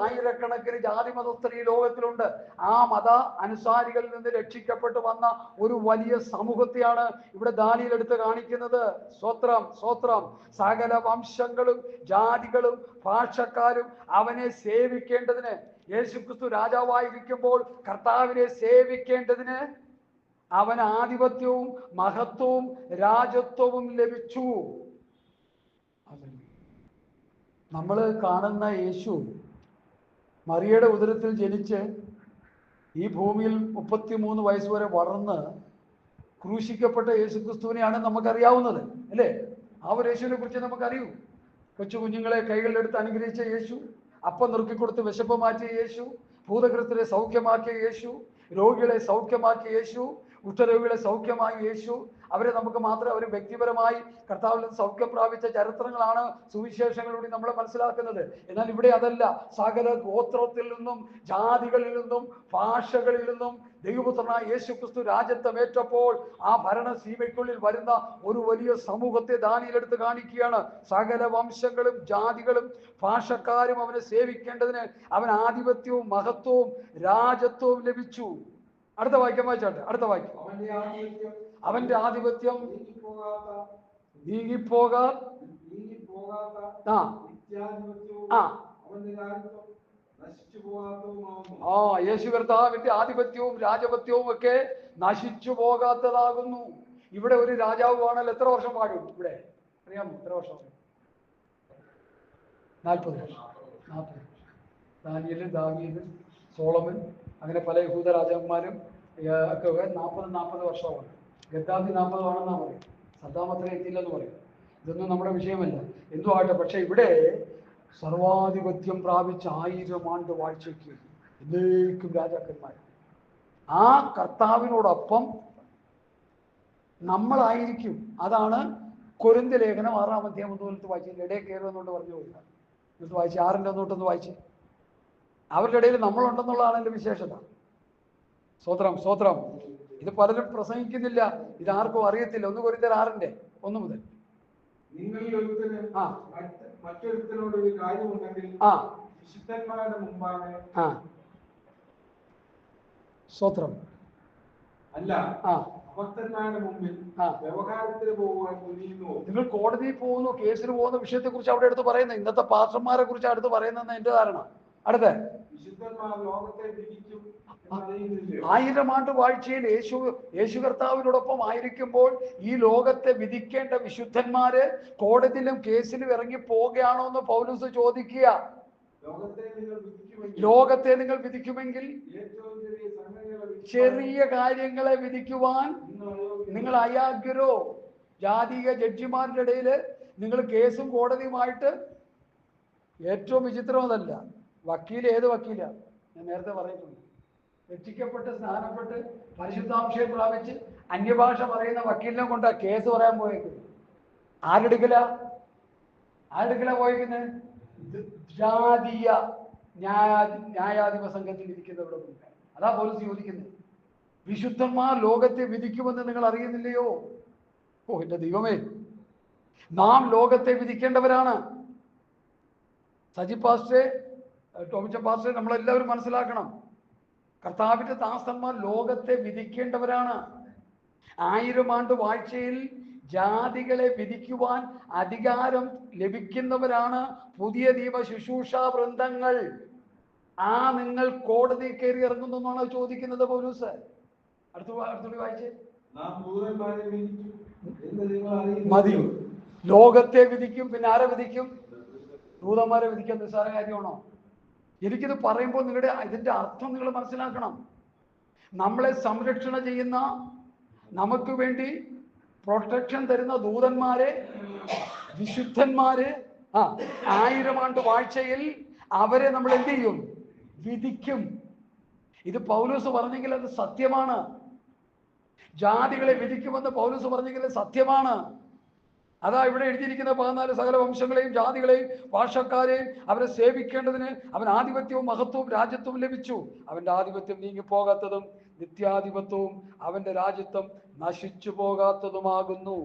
ആയിരക്കണക്കിന് ജാതി മതസ്ഥർ ഈ ലോകത്തിലുണ്ട്. ആ മത അനുസാരികളിൽ നിന്ന് രക്ഷിക്കപ്പെട്ട് വന്ന ഒരു വലിയ സമൂഹത്തെയാണ് ഇവിടെ ദാനിയേൽ എടുത്ത് കാണിക്കുന്നത്. സ്തോത്രം, സ്തോത്രം. സകല വംശങ്ങളും ജാതികളും ഭാഷക്കാരും അവനെ സേവിക്കേണ്ടതിന്, യേശുക്രിസ്തു രാജാവായിരിക്കുമ്പോൾ കർത്താവിനെ സേവിക്കേണ്ടതിന് അവന് ആധിപത്യവും മഹത്വവും രാജത്വവും ലഭിച്ചു. നമ്മൾ കാണുന്ന യേശു മറിയയുടെ ഉദരത്തിൽ ജനിച്ച് ഈ ഭൂമിയിൽ 33 വയസ്സ് വരെ വളർന്ന് ക്രൂശിക്കപ്പെട്ട യേശുക്രിസ്തുവിനെയാണ് നമുക്കറിയാവുന്നത്, അല്ലേ? ആ ഒരു യേശുവിനെ കുറിച്ച് നമുക്കറിയൂ. കൊച്ചു കുഞ്ഞുങ്ങളെ കൈകളിലെടുത്ത് അനുഗ്രഹിച്ച യേശു, അപ്പം നുറുക്കിക്കൊടുത്ത് വിശപ്പ് മാറ്റിയ യേശു, ഭൂതഗ്രസ്തരെ സൗഖ്യമാക്കിയ യേശു, രോഗികളെ സൗഖ്യമാക്കിയ യേശു, കുഷ്ഠരോഗികളെ സൗഖ്യമാക്കിയ യേശു, അവരെ നമുക്ക് മാത്രം അവർ വ്യക്തിപരമായി കർത്താവിൽ നിന്ന് സൗഖ്യം പ്രാപിച്ച ചരിത്രങ്ങളാണ് സുവിശേഷങ്ങളിലൂടെ നമ്മൾ മനസ്സിലാക്കുന്നത്. എന്നാൽ ഇവിടെ അതല്ല. സകല ഗോത്രത്തിൽ നിന്നും ജാതികളിൽ നിന്നും ഭാഷകളിൽ നിന്നും ദൈവപുത്രനായ യേശുക്രിസ്തു രാജ്യത്വമേറ്റപ്പോൾ ആ ഭരണസീമയ്ക്കുള്ളിൽ വരുന്ന ഒരു വലിയ സമൂഹത്തെ ദാനിയേൽ എടുത്ത് കാണിക്കുകയാണ്. സകല വംശങ്ങളും ജാതികളും ഭാഷക്കാരും അവനെ സേവിക്കേണ്ടതിന് അവൻ ആധിപത്യവും മഹത്വവും രാജത്വവും ലഭിച്ചു. അടുത്ത വാക്യം വായിച്ചാട്ടെ, അടുത്ത വാക്യം. അവന്റെ ആധിപത്യം നീങ്ങിപ്പോകാ യേശു കർത്താവിന്റെ ആധിപത്യവും രാജപത്യവും ഒക്കെ നശിച്ചു പോകാത്തതാകുന്നു. ഇവിടെ ഒരു രാജാവ് ആണെങ്കിൽ എത്ര വർഷം പാടും? ഇവിടെ അറിയാമോ എത്ര വർഷം? 40 വർഷം. 40. ദാനിയേൽ, ദാവീദ്, സോളമൻ, അങ്ങനെ പല യഹൂദ രാജാക്കന്മാരും ഒക്കെ 40 വർഷമാണ്. ഗദ്ദാഫി 40 ആണെന്നാണ് പറയും. സദ്ദാം അത്ര എത്തിയില്ലെന്ന് പറയും. ഇതൊന്നും നമ്മുടെ വിഷയമല്ല. എന്തു ആകട്ടെ, പക്ഷെ ഇവിടെ സർവാധിപത്യം പ്രാപിച്ച 1000 ആണ്ട് വാഴ്ചയ്ക്ക് എന്നേക്കും രാജാക്കന്മാർ. ആ കർത്താവിനോടൊപ്പം നമ്മളായിരിക്കും. അതാണ് കൊരിന്ത്യ ലേഖനം 6-ാം അധ്യായം 1 വായിച്ചത്. ഇടയിൽ കയറുമെന്നുകൊണ്ട് പറഞ്ഞു കൊടുക്കാം. എന്നിട്ട് വായിച്ച് 6-ന്റെ 1 വായിച്ച്. അവരുടെ ഇടയിൽ നമ്മളുണ്ടെന്നുള്ളതാണ് എൻ്റെ വിശേഷത. സ്തോത്രം, സ്തോത്രം. ഇത് പലരും പ്രസംഗിക്കുന്നില്ല, ഇതാർക്കും അറിയത്തില്ല. 1 കൊരിന്ത്യർ 6-ന്റെ 1 മുതൽ. മറ്റൊരുത്തനോട് ഒരു കാര്യമുണ്ടെങ്കിൽ വിശുദ്ധന്മാരുടെ മുമ്പാണ്. സ്തോത്രം. അല്ല അഭക്തന്മാരുടെ മുമ്പിൽ വ്യവഹാരത്തിന് പോകുവാൻ തുനിയുന്നു. നിങ്ങൾ കോടതിയിൽ പോകുന്നു, കേസിന് പോകുന്ന വിഷയത്തെ കുറിച്ച് അവിടെ എടുത്ത് പറയുന്നത്. ഇന്നത്തെ പാസ്റ്റർമാരെ കുറിച്ച് അടുത്ത് പറയുന്നതെന്ന് എന്റെ ധാരണ. അടുത്ത വിശുദ്ധന്മാർ ലോകത്തെ വിധിക്കും. 1000 ആണ്ട് വാഴ്ചയിൽ യേശു കർത്താവിനോടൊപ്പം ആയിരിക്കുമ്പോൾ ഈ ലോകത്തെ വിധിക്കേണ്ട വിശുദ്ധന്മാര് കോടതിയിലും കേസിലും ഇറങ്ങി പോവുകയാണോ എന്ന് പൗലോസ് ചോദിക്കുക. ലോകത്തെ നിങ്ങൾ വിധിക്കുമെങ്കിൽ ചെറിയ കാര്യങ്ങളെ വിധിക്കുവാൻ നിങ്ങൾ അയോഗ്യരോ? ജാതീയ ജഡ്ജിമാരുടെ ഇടയിൽ നിങ്ങൾ കേസും കോടതിയുമായിട്ട് ഏറ്റവും വിചിത്രം അതല്ല. വക്കീൽ ഏത് വക്കീല? ഞാൻ നേരത്തെ പറഞ്ഞിട്ടുണ്ട്. രക്ഷിക്കപ്പെട്ട് സ്നാനപ്പെട്ട് പരിശുദ്ധാംശയം പ്രാപിച്ച് അന്യഭാഷ പറയുന്ന വക്കീലിനെ കൊണ്ടാ കേസ് പറയാൻ പോയേക്കുന്നത്. ആരെടുക്കല പോയേക്കുന്നത്? ജാതീയ ന്യായാധിപ സംഘത്തിൽ ഇരിക്കുന്നവരുടെ മുമ്പ്. അതാ പോലീസ് ചോദിക്കുന്നത്. വിശുദ്ധന്മാർ ലോകത്തെ വിധിക്കുമെന്ന് നിങ്ങൾ അറിയുന്നില്ലയോ? ഓ എന്റെ ദൈവമേ, നാം ലോകത്തെ വിധിക്കേണ്ടവരാണ്. സജി പാസ്റ്റേ, ടോമിച്ച പാസ്റ്റേ, നമ്മളെല്ലാവരും മനസ്സിലാക്കണം. കർത്താവിന്റെ ദാസന്മാർ ലോകത്തെ വിധിക്കേണ്ടവരാണ്. 1000 ആണ്ട് വാഴ്ചയിൽ ജാതികളെ വിധിക്കുവാൻ അധികാരം ലഭിക്കുന്നവരാണ് പുതിയ നിയമ ശുശ്രൂഷ വൃന്ദങ്ങൾ. നിങ്ങൾ കോടതി കയറി ഇറങ്ങുന്നതാണ് ചോദിക്കുന്നത് പൗലോസ്. അടുത്തുകൂടി വായിച്ചേ. മതി. ലോകത്തെ വിധിക്കും. പിന്നെ ആരെ വിധിക്കും? ദൂതന്മാരെ വിധിക്കാൻ നിസ്സാര കാര്യമാണോ? എനിക്കിത് പറയുമ്പോൾ നിങ്ങളുടെ ഇതിന്റെ അർത്ഥം നിങ്ങൾ മനസ്സിലാക്കണം. നമ്മളെ സംരക്ഷണ ചെയ്യുന്ന, നമുക്ക് വേണ്ടി പ്രൊട്ടക്ഷൻ തരുന്ന ദൂതന്മാരെ, വിശുദ്ധന്മാരെ 1000 ആണ്ട് വാഴ്ചയിൽ അവരെ നമ്മൾ എന്ത് ചെയ്യും? വിധിക്കും. ഇത് പൗലോസ് പറഞ്ഞെങ്കിൽ അത് സത്യമാണ്. ജാതികളെ വിധിക്കുമെന്ന് പൗലോസ് പറഞ്ഞെങ്കിൽ സത്യമാണ്. അതാ ഇവിടെ എഴുതിയിരിക്കുന്ന 14 സകല വംശങ്ങളെയും ജാതികളെയും ഭാഷക്കാരെയും അവരെ സേവിക്കേണ്ടതിന് അവൻ ആധിപത്യവും മഹത്വവും രാജ്യത്വവും ലഭിച്ചു. അവന്റെ ആധിപത്യം നീങ്ങിപ്പോകാത്തതും നിത്യാധിപത്യവും അവന്റെ രാജ്യത്വം നശിച്ചു പോകാത്തതുമാകുന്നു.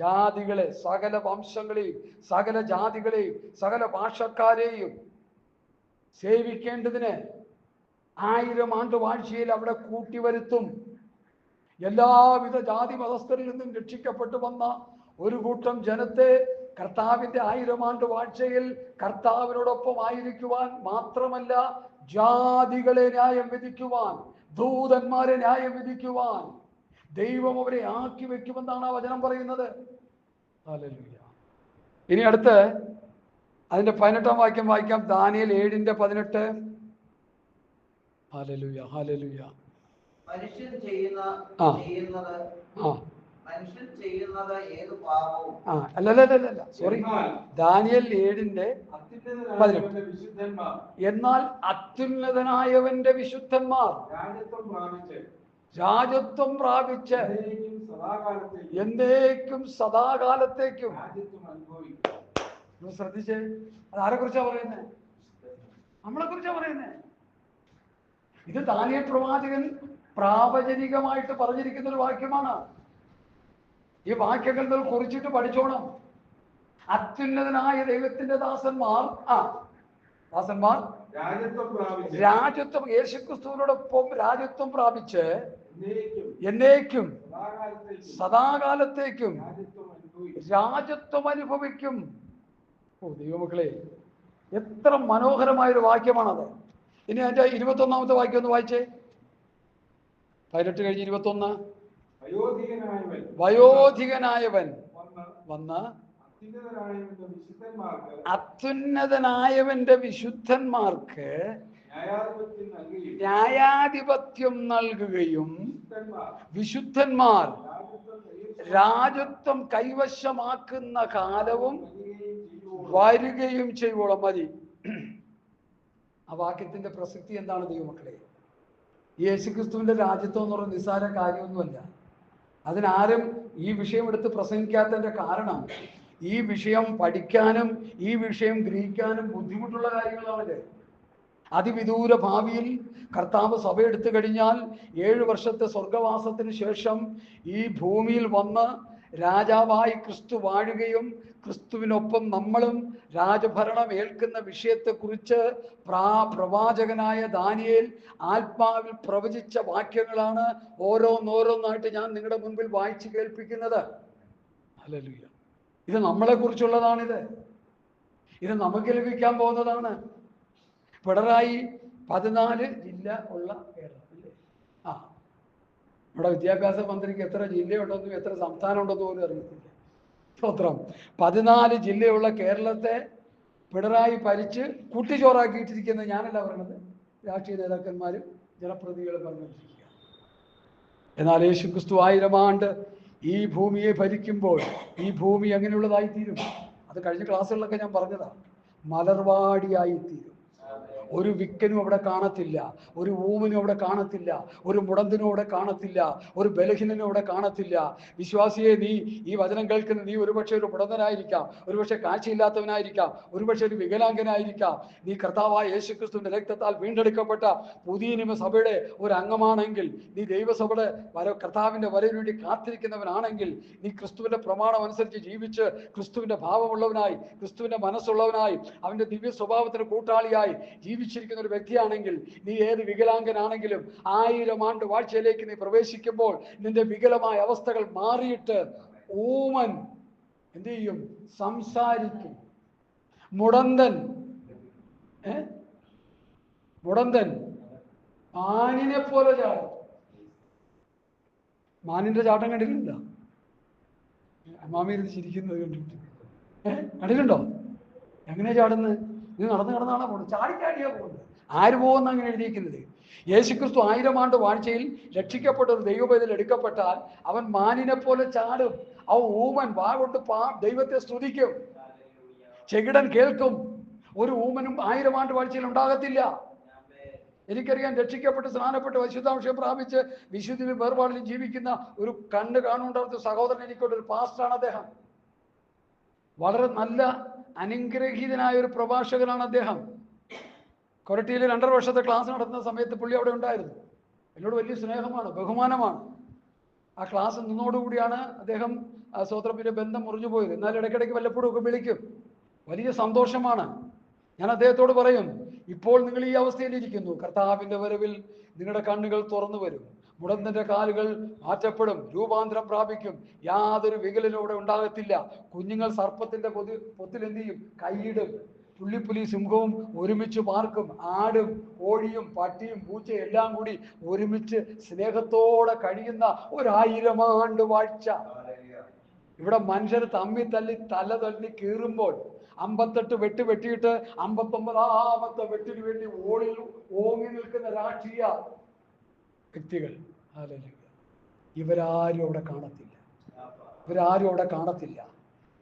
ജാതികളെ, സകല വംശങ്ങളെയും സകല ജാതികളെയും സകല ഭാഷക്കാരെയും സേവിക്കേണ്ടതിന് 1000 ആണ്ട് വാഴ്ചയിൽ അവിടെ കൂട്ടിവരുത്തും. എല്ലാവിധ ജാതി മതസ്ഥരിൽ നിന്നും രക്ഷിക്കപ്പെട്ടു വന്ന ഒരു കൂട്ടം ജനത്തെ കർത്താവിന്റെ 1000 ആണ്ട് വാഴ്ചയിൽ കർത്താവിനോടൊപ്പം ആയിരിക്കുവാൻ മാത്രമല്ല, ജാതികളെ ന്യായം വിധിക്കുവാൻ, ദൂതന്മാരെ ന്യായം വിധിക്കുവാൻ ദൈവം അവരെ ആക്കി വെക്കുമെന്നാണ് ആ വചനം പറയുന്നത്. ഹല്ലേലൂയ. ഇനി അടുത്ത് അതിന്റെ 18-ാം വാക്യം വായിക്കാം. ദാനിയേൽ 7:18. Hallelujah, hallelujah. മനുഷ്യൻ ചെയ്യുന്നത് ഏത് പാപവും അല്ലല്ല, സോറി, ദാനിയേൽ 7:18. എന്നാൽ അത്യുന്നതനായവന്റെ വിശുദ്ധന്മാർ രാജത്വം പ്രാപിച്ച് എന്നേക്കും സദാകാലത്തേക്കും. ശ്രദ്ധിച്ചേ, അതാരെ കുറിച്ചാ പറയുന്നത്? നമ്മളെ കുറിച്ചാ പറയുന്നത്. ഇത് ദാനിയേൽ പ്രവാചകൻ പ്രാവചനികമായിട്ട് പറഞ്ഞിരിക്കുന്ന ഒരു വാക്യമാണ്. ഈ വാക്യങ്ങൾ നിങ്ങൾ കുറിച്ചിട്ട് പഠിച്ചോണം. അത്യുന്നതനായ ദൈവത്തിന്റെ ദാസന്മാർ രാജ്യത്വം, യേശുക്രിസ്തുവിനോടൊപ്പം രാജ്യത്വം പ്രാപിച്ച് എന്നേക്കും സദാകാലത്തേക്കും രാജ്യത്വം അനുഭവിക്കും. ഓ ദൈവമക്കളെ, എത്ര മനോഹരമായൊരു വാക്യമാണത്. ഇനി അതിന്റെ 21-ാമത്തെ വാക്യം ഒന്ന് വായിച്ചേ. 18 കഴിഞ്ഞ് 21. വയോധികനായവൻ വന്ന് അത്യുന്നതനായവന്റെ വിശുദ്ധന്മാർക്ക് ന്യായാധിപത്യം നൽകുകയും വിശുദ്ധന്മാർ രാജത്വം കൈവശമാക്കുന്ന കാലവും വരികയും ചെയ്യുവോളം. മതി. ആ വാക്യത്തിന്റെ പ്രസക്തി എന്താണ് ദൈവമക്കളെ? യേശുക്രിസ്തുവിന്റെ രാജ്യത്വം എന്ന് പറയുന്ന നിസ്സാര കാര്യമൊന്നുമല്ല. അതിനാരും ഈ വിഷയം എടുത്ത് പ്രസംഗിക്കാത്തതിന്റെ കാരണം ഈ വിഷയം പഠിക്കാനും ഈ വിഷയം ഗ്രഹിക്കാനും ബുദ്ധിമുട്ടുള്ള കാര്യങ്ങളാണിത്. അതിവിദൂര ഭാവിയിൽ കർത്താവ് സഭ എടുത്തു കഴിഞ്ഞാൽ 7 വർഷത്തെ സ്വർഗവാസത്തിന് ശേഷം ഈ ഭൂമിയിൽ വന്ന് രാജാവായി ക്രിസ്തു വാഴുകയും ക്രിസ്തുവിനൊപ്പം നമ്മളും രാജഭരണം ഏൽക്കുന്ന വിഷയത്തെക്കുറിച്ച് പ്രവാചകനായ ദാനിയേൽ ആത്മാവിൽ പ്രവചിച്ച വാക്യങ്ങളാണ് ഓരോന്നോരോന്നായിട്ട് ഞാൻ നിങ്ങളുടെ മുൻപിൽ വായിച്ചു കേൾപ്പിക്കുന്നത്. ഹല്ലേലൂയ. ഇത് നമ്മളെ കുറിച്ചുള്ളതാണിത്. ഇത് നമുക്ക് ലഭിക്കാൻ പോകുന്നതാണ്. പിണറായി 14 ജില്ല ഉള്ള കേരളത്തിലെ നമ്മുടെ വിദ്യാഭ്യാസ മന്ത്രിക്ക് എത്ര ജില്ലയുണ്ടെന്നും എത്ര സംസ്ഥാനം ഉണ്ടെന്നും പോലും അറിയത്തില്ല. സ്തോത്രം. 14 ജില്ലയുള്ള കേരളത്തെ പിണറായി ഭരിച്ച് കുട്ടിച്ചോറാക്കിയിട്ടിരിക്കുന്നത് ഞാനല്ല പറയുന്നത്, രാഷ്ട്രീയ നേതാക്കന്മാരും ജനപ്രതിനിധികളും പറഞ്ഞിരിക്കുക. എന്നാൽ യേശുക്രിസ്തു 1000 ആണ്ട് ഈ ഭൂമിയെ ഭരിക്കുമ്പോൾ ഈ ഭൂമി എങ്ങനെയുള്ളതായിത്തീരും? അത് കഴിഞ്ഞ ക്ലാസ്സുകളിലൊക്കെ ഞാൻ പറഞ്ഞതാണ്. മലർവാടിയായിത്തീരും. ഒരു വിക്കനും അവിടെ കാണത്തില്ല, ഒരു ഊമനും അവിടെ കാണത്തില്ല, ഒരു മുടന്തനും അവിടെ കാണത്തില്ല, ഒരു ബലഹീനനും അവിടെ കാണത്തില്ല. വിശ്വാസിയെ, നീ ഈ വചനം കേൾക്കുന്ന നീ ഒരുപക്ഷെ ഒരു മുടന്തനായിരിക്കാം, ഒരുപക്ഷെ കാഴ്ചയില്ലാത്തവനായിരിക്കാം, ഒരുപക്ഷെ ഒരു വികലാംഗനായിരിക്കാം. നീ കർത്താവായ യേശുക്രിസ്തുവിന്റെ രക്തത്താൽ വീണ്ടെടുക്കപ്പെട്ട പുതിയ നിയമസഭയുടെ ഒരു അംഗമാണെങ്കിൽ, നീ ദൈവസഭയുടെ കർത്താവിന്റെ വരവിന് വേണ്ടി കാത്തിരിക്കുന്നവനാണെങ്കിൽ, നീ ക്രിസ്തുവിന്റെ പ്രമാണം അനുസരിച്ച് ജീവിച്ച് ക്രിസ്തുവിന്റെ ഭാവമുള്ളവനായി, ക്രിസ്തുവിന്റെ മനസ്സുള്ളവനായി, അവന്റെ ദിവ്യ സ്വഭാവത്തിന് കൂട്ടാളിയായി ജീവിച്ചിരിക്കുന്ന ഒരു വ്യക്തിയാണെങ്കിൽ, നീ ഏത് വികലാംഗനാണെങ്കിലും 1000 ആണ്ട് വാഴ്ചയിലേക്ക് നീ പ്രവേശിക്കുമ്പോൾ നിന്റെ വികലമായ അവസ്ഥകൾ മാറിയിട്ട് ഊമൻ എന്ത് ചെയ്യും? സംസാരിക്കും. മുടന്തൻ മാനിനെ പോലെ ചാടും. മാനിന്റെ ചാട്ടം കണ്ടിട്ടുണ്ടോ? അമ്മാമി ഇരുന്ന് ചിരിക്കുന്നത് കണ്ടിട്ട് കണ്ടിട്ടുണ്ടോ? എങ്ങനെയാ ചാടുന്നത്? ഇത് നടന്ന് നടന്നാണ് പോകുന്നത്, ചാടിച്ചാടിയാ പോകുന്നത്. ആര് പോകുന്ന അങ്ങനെ എഴുതിയിരിക്കുന്നത്? യേശുക്രിസ്തു 1000 ആണ്ട് വാഴ്ചയിൽ രക്ഷിക്കപ്പെട്ട ഒരു ദൈവപൈതൽ എടുക്കപ്പെട്ടാൽ അവൻ മാനിനെ പോലെ ചാടും. അവൻ ഊമൻ വാ കൊണ്ട് ദൈവത്തെ സ്തുതിക്കും. ചെകിടൻ കേൾക്കും. ഒരു ഊമനും 1000 ആണ്ട് വാഴ്ചയിൽ ഉണ്ടാകത്തില്ല. എനിക്കറിയാം, രക്ഷിക്കപ്പെട്ട് സ്നാനപ്പെട്ട് വിശുദ്ധാംശം പ്രാപിച്ച് വിശുദ്ധിയിലും വേർപാടിലും ജീവിക്കുന്ന ഒരു കണ്ണ് കാണുണ്ടായിരുന്ന സഹോദരൻ എനിക്കുണ്ട്. ഒരു പാസ്റ്ററാണ് അദ്ദേഹം. വളരെ നല്ല അനുഗ്രഹീതനായ ഒരു പ്രഭാഷകനാണ് അദ്ദേഹം. കൊരട്ടിയിൽ 2.5 വർഷത്തെ ക്ലാസ് നടത്തുന്ന സമയത്ത് പുള്ളി അവിടെ ഉണ്ടായിരുന്നു. എന്നോട് വലിയ സ്നേഹമാണ്, ബഹുമാനമാണ്. ആ ക്ലാസ് നിന്നോടുകൂടിയാണ് അദ്ദേഹം സ്വത്രപ്പിന്റെ ബന്ധം മുറിഞ്ഞു പോയത്. എന്നാൽ ഇടയ്ക്കിടയ്ക്ക് വല്ലപ്പോഴും ഒക്കെ വിളിക്കും. വലിയ സന്തോഷമാണ്. ഞാൻ അദ്ദേഹത്തോട് പറയും, ഇപ്പോൾ നിങ്ങൾ ഈ അവസ്ഥയിലിരിക്കുന്നു, കർത്താവിന്റെ വരവിൽ നിങ്ങളുടെ കണ്ണുകൾ തുറന്നു വരും, മുടന്തന്റെ കാലുകൾ മാറ്റപ്പെടും, രൂപാന്തരം പ്രാപിക്കും, യാതൊരു വികലനും ഇവിടെ ഉണ്ടാകത്തില്ല. കുഞ്ഞുങ്ങൾ സർപ്പത്തിന്റെ പൊത്തിൽ എന്ത് ചെയ്യും? കൈയിടും. പുള്ളിപ്പുലി സിംഹവും ഒരുമിച്ച് പാർക്കും. ആടും കോഴിയും പട്ടിയും പൂച്ചയും എല്ലാം കൂടി ഒരുമിച്ച് സ്നേഹത്തോടെ കഴിയുന്ന 1000 ആണ്ട് വാഴ്ച. ഇവിടെ മനുഷ്യർ തമ്മി തല്ലി തല തല്ലി കീറുമ്പോൾ 58 വെട്ട് വെട്ടിയിട്ട് 59ാമത്തെ വെട്ടിന് വേണ്ടി ഓങ്ങി നിൽക്കുന്ന രാഷ്ട്രീയ വ്യക്തികൾ, ഇവരാരും അവിടെ കാണത്തില്ല. ഇവരാരും അവിടെ കാണത്തില്ല.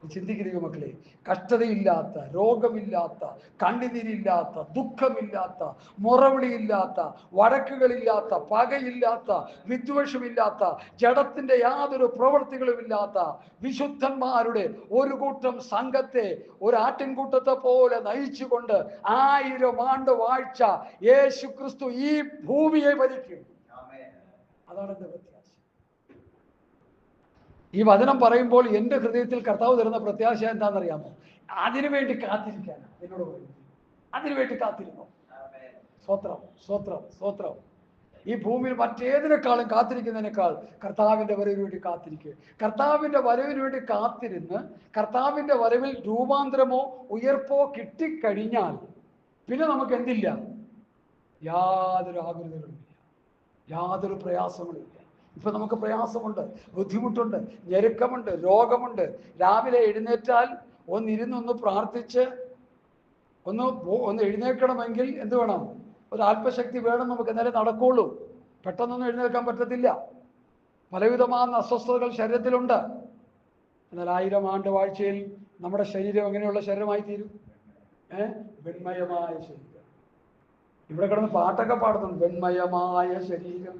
ചിന്തിക്കുക മക്കളെ, കഷ്ടതയില്ലാത്ത, രോഗമില്ലാത്ത, കണ്ണുനീരില്ലാത്ത, ദുഃഖമില്ലാത്ത, മുറവിളിയില്ലാത്ത, വഴക്കുകളില്ലാത്ത, പകയില്ലാത്ത, വിദ്വേഷമില്ലാത്ത, ജഡത്തിന്റെ യാതൊരു പ്രവൃത്തികളുമില്ലാത്ത വിശുദ്ധന്മാരുടെ ഒരു കൂട്ടം സംഘത്തെ ഒരു ആട്ടിൻകൂട്ടത്തെ പോലെ നയിച്ചുകൊണ്ട് 1000 ആണ്ട് വാഴ്ച യേശു ക്രിസ്തു ഈ ഭൂമിയെ ഭരിക്കും. അതാണ് എന്റെ പ്രത്യാശ. ഈ വചനം പറയുമ്പോൾ എൻ്റെ ഹൃദയത്തിൽ കർത്താവ് തരുന്ന പ്രത്യാശ എന്താണെന്നറിയാമോ? അതിനുവേണ്ടി കാത്തിരിക്കാൻ എന്നോട് പറയുന്നു. അതിനുവേണ്ടി കാത്തിരുന്നു. സ്തോത്രം, സ്തോത്രം, സ്തോത്രം. ഈ ഭൂമിയിൽ മറ്റേതിനേക്കാളും കാത്തിരിക്കുന്നതിനേക്കാൾ കർത്താവിൻ്റെ വരവിന് വേണ്ടി കാത്തിരിക്കുക. കർത്താവിൻ്റെ വരവിന് വേണ്ടി കാത്തിരുന്ന് കർത്താവിൻ്റെ വരവിൽ രൂപാന്തരമോ ഉയർപ്പോ കിട്ടിക്കഴിഞ്ഞാൽ പിന്നെ നമുക്ക് എന്തില്ല? യാതൊരു ആകുലതകളുമില്ല, യാതൊരു പ്രയാസങ്ങളുമില്ല. ഇപ്പൊ നമുക്ക് പ്രയാസമുണ്ട്, ബുദ്ധിമുട്ടുണ്ട്, ഞെരുക്കമുണ്ട്, രോഗമുണ്ട്. രാവിലെ എഴുന്നേറ്റാൽ ഒന്നിരുന്നൊന്ന് പ്രാർത്ഥിച്ച് ഒന്ന് എഴുന്നേൽക്കണമെങ്കിൽ എന്ത് വേണം? ഒരു ആത്മശക്തി വേണം നമുക്ക്, എന്നാലേ നടക്കുള്ളൂ. പെട്ടെന്നൊന്നും എഴുന്നേൽക്കാൻ പറ്റത്തില്ല. പലവിധമായ അസ്വസ്ഥതകൾ ശരീരത്തിലുണ്ട്. എന്നാൽ 1000 ആണ്ട് വാഴ്ചയിൽ നമ്മുടെ ശരീരം എങ്ങനെയുള്ള ശരീരമായി തീരും? വെണ്മയമായ ശരീരം. ഇവിടെ കിടന്ന് പാട്ടൊക്കെ പാടുന്നുണ്ട്, വെണ്മയമായ ശരീരം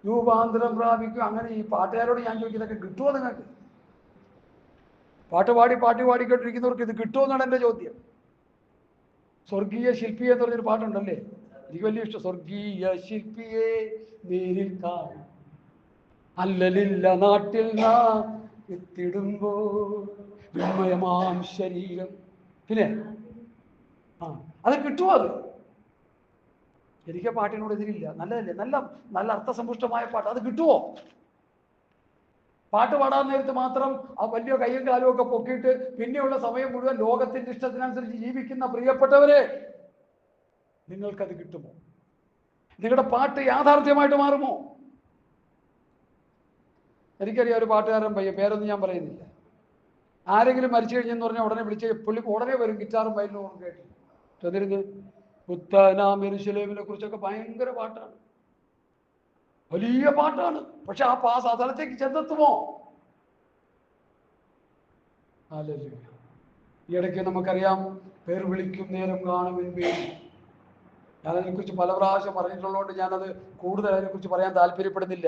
രൂപാന്തരം പ്രാപിക്കും. അങ്ങനെ ഈ പാട്ടുകാരോട് ഞാൻ ചോദിക്കുന്നതൊക്കെ കിട്ടുമോ നിങ്ങൾക്ക്? പാട്ട് പാടിക്കൊണ്ടിരിക്കുന്നവർക്ക് ഇത് കിട്ടുമോ എന്നാണ് എൻ്റെ ചോദ്യം. സ്വർഗീയ ശില്പിയെ എന്ന് പറഞ്ഞൊരു പാട്ടുണ്ടല്ലേ, എനിക്ക് വലിയ ഇഷ്ടം. സ്വർഗീയ ശില്പിയെ നേരിൽ കാണും, അല്ലലില്ല നാട്ടിൽ നാം എത്തിടുമ്പോ വിമയമാം ശരീരം. പിന്നെ അത് കിട്ടുമോ? അത് എനിക്ക് പാട്ടിനോട് എതിരില്ല, നല്ലതല്ലേ, നല്ല അർത്ഥസമ്പുഷ്ടമായ പാട്ട്. അത് കിട്ടുമോ? പാട്ട് പാടാൻ നേരത്ത് മാത്രം ആ വലിയ കയ്യും കാലും ഒക്കെ പൊക്കിയിട്ട് പിന്നെയുള്ള സമയം മുഴുവൻ ലോകത്തിന്റെ ഇഷ്ടത്തിനനുസരിച്ച് ജീവിക്കുന്ന പ്രിയപ്പെട്ടവരെ, നിങ്ങൾക്കത് കിട്ടുമോ? നിങ്ങളുടെ പാട്ട് യാഥാർത്ഥ്യമായിട്ട് മാറുമോ? എനിക്കറിയാം ഒരു പാട്ടുകാരൻ പയ്യ, പേരൊന്നും ഞാൻ പറയുന്നില്ല. ആരെങ്കിലും മരിച്ചു കഴിഞ്ഞെന്ന് പറഞ്ഞാൽ ഉടനെ വിളിച്ച് പുള്ളി ഉടനെ വരും, ഗിറ്റാറും വയലിനും കേട്ടു ചെന്നിരുന്ന് പുത്തനാം യെരൂശലേമിനെ കുറിച്ചൊക്കെ ഭയങ്കര പാട്ടാണ്, വലിയ പാട്ടാണ്. പക്ഷെ ആ സ്ഥലത്തേക്ക് ചെന്നെത്തുമോ? ഹല്ലേലൂയ. ഈ ഇടയ്ക്ക് നമുക്കറിയാം, പേർ വിളിക്കും നേരം കാണും മുൻപേ. ഞാനതിനെക്കുറിച്ച് പല പ്രാവശ്യം പറഞ്ഞിട്ടുള്ളതുകൊണ്ട് ഞാനത് കൂടുതൽ അതിനെക്കുറിച്ച് പറയാൻ താല്പര്യപ്പെടുന്നില്ല.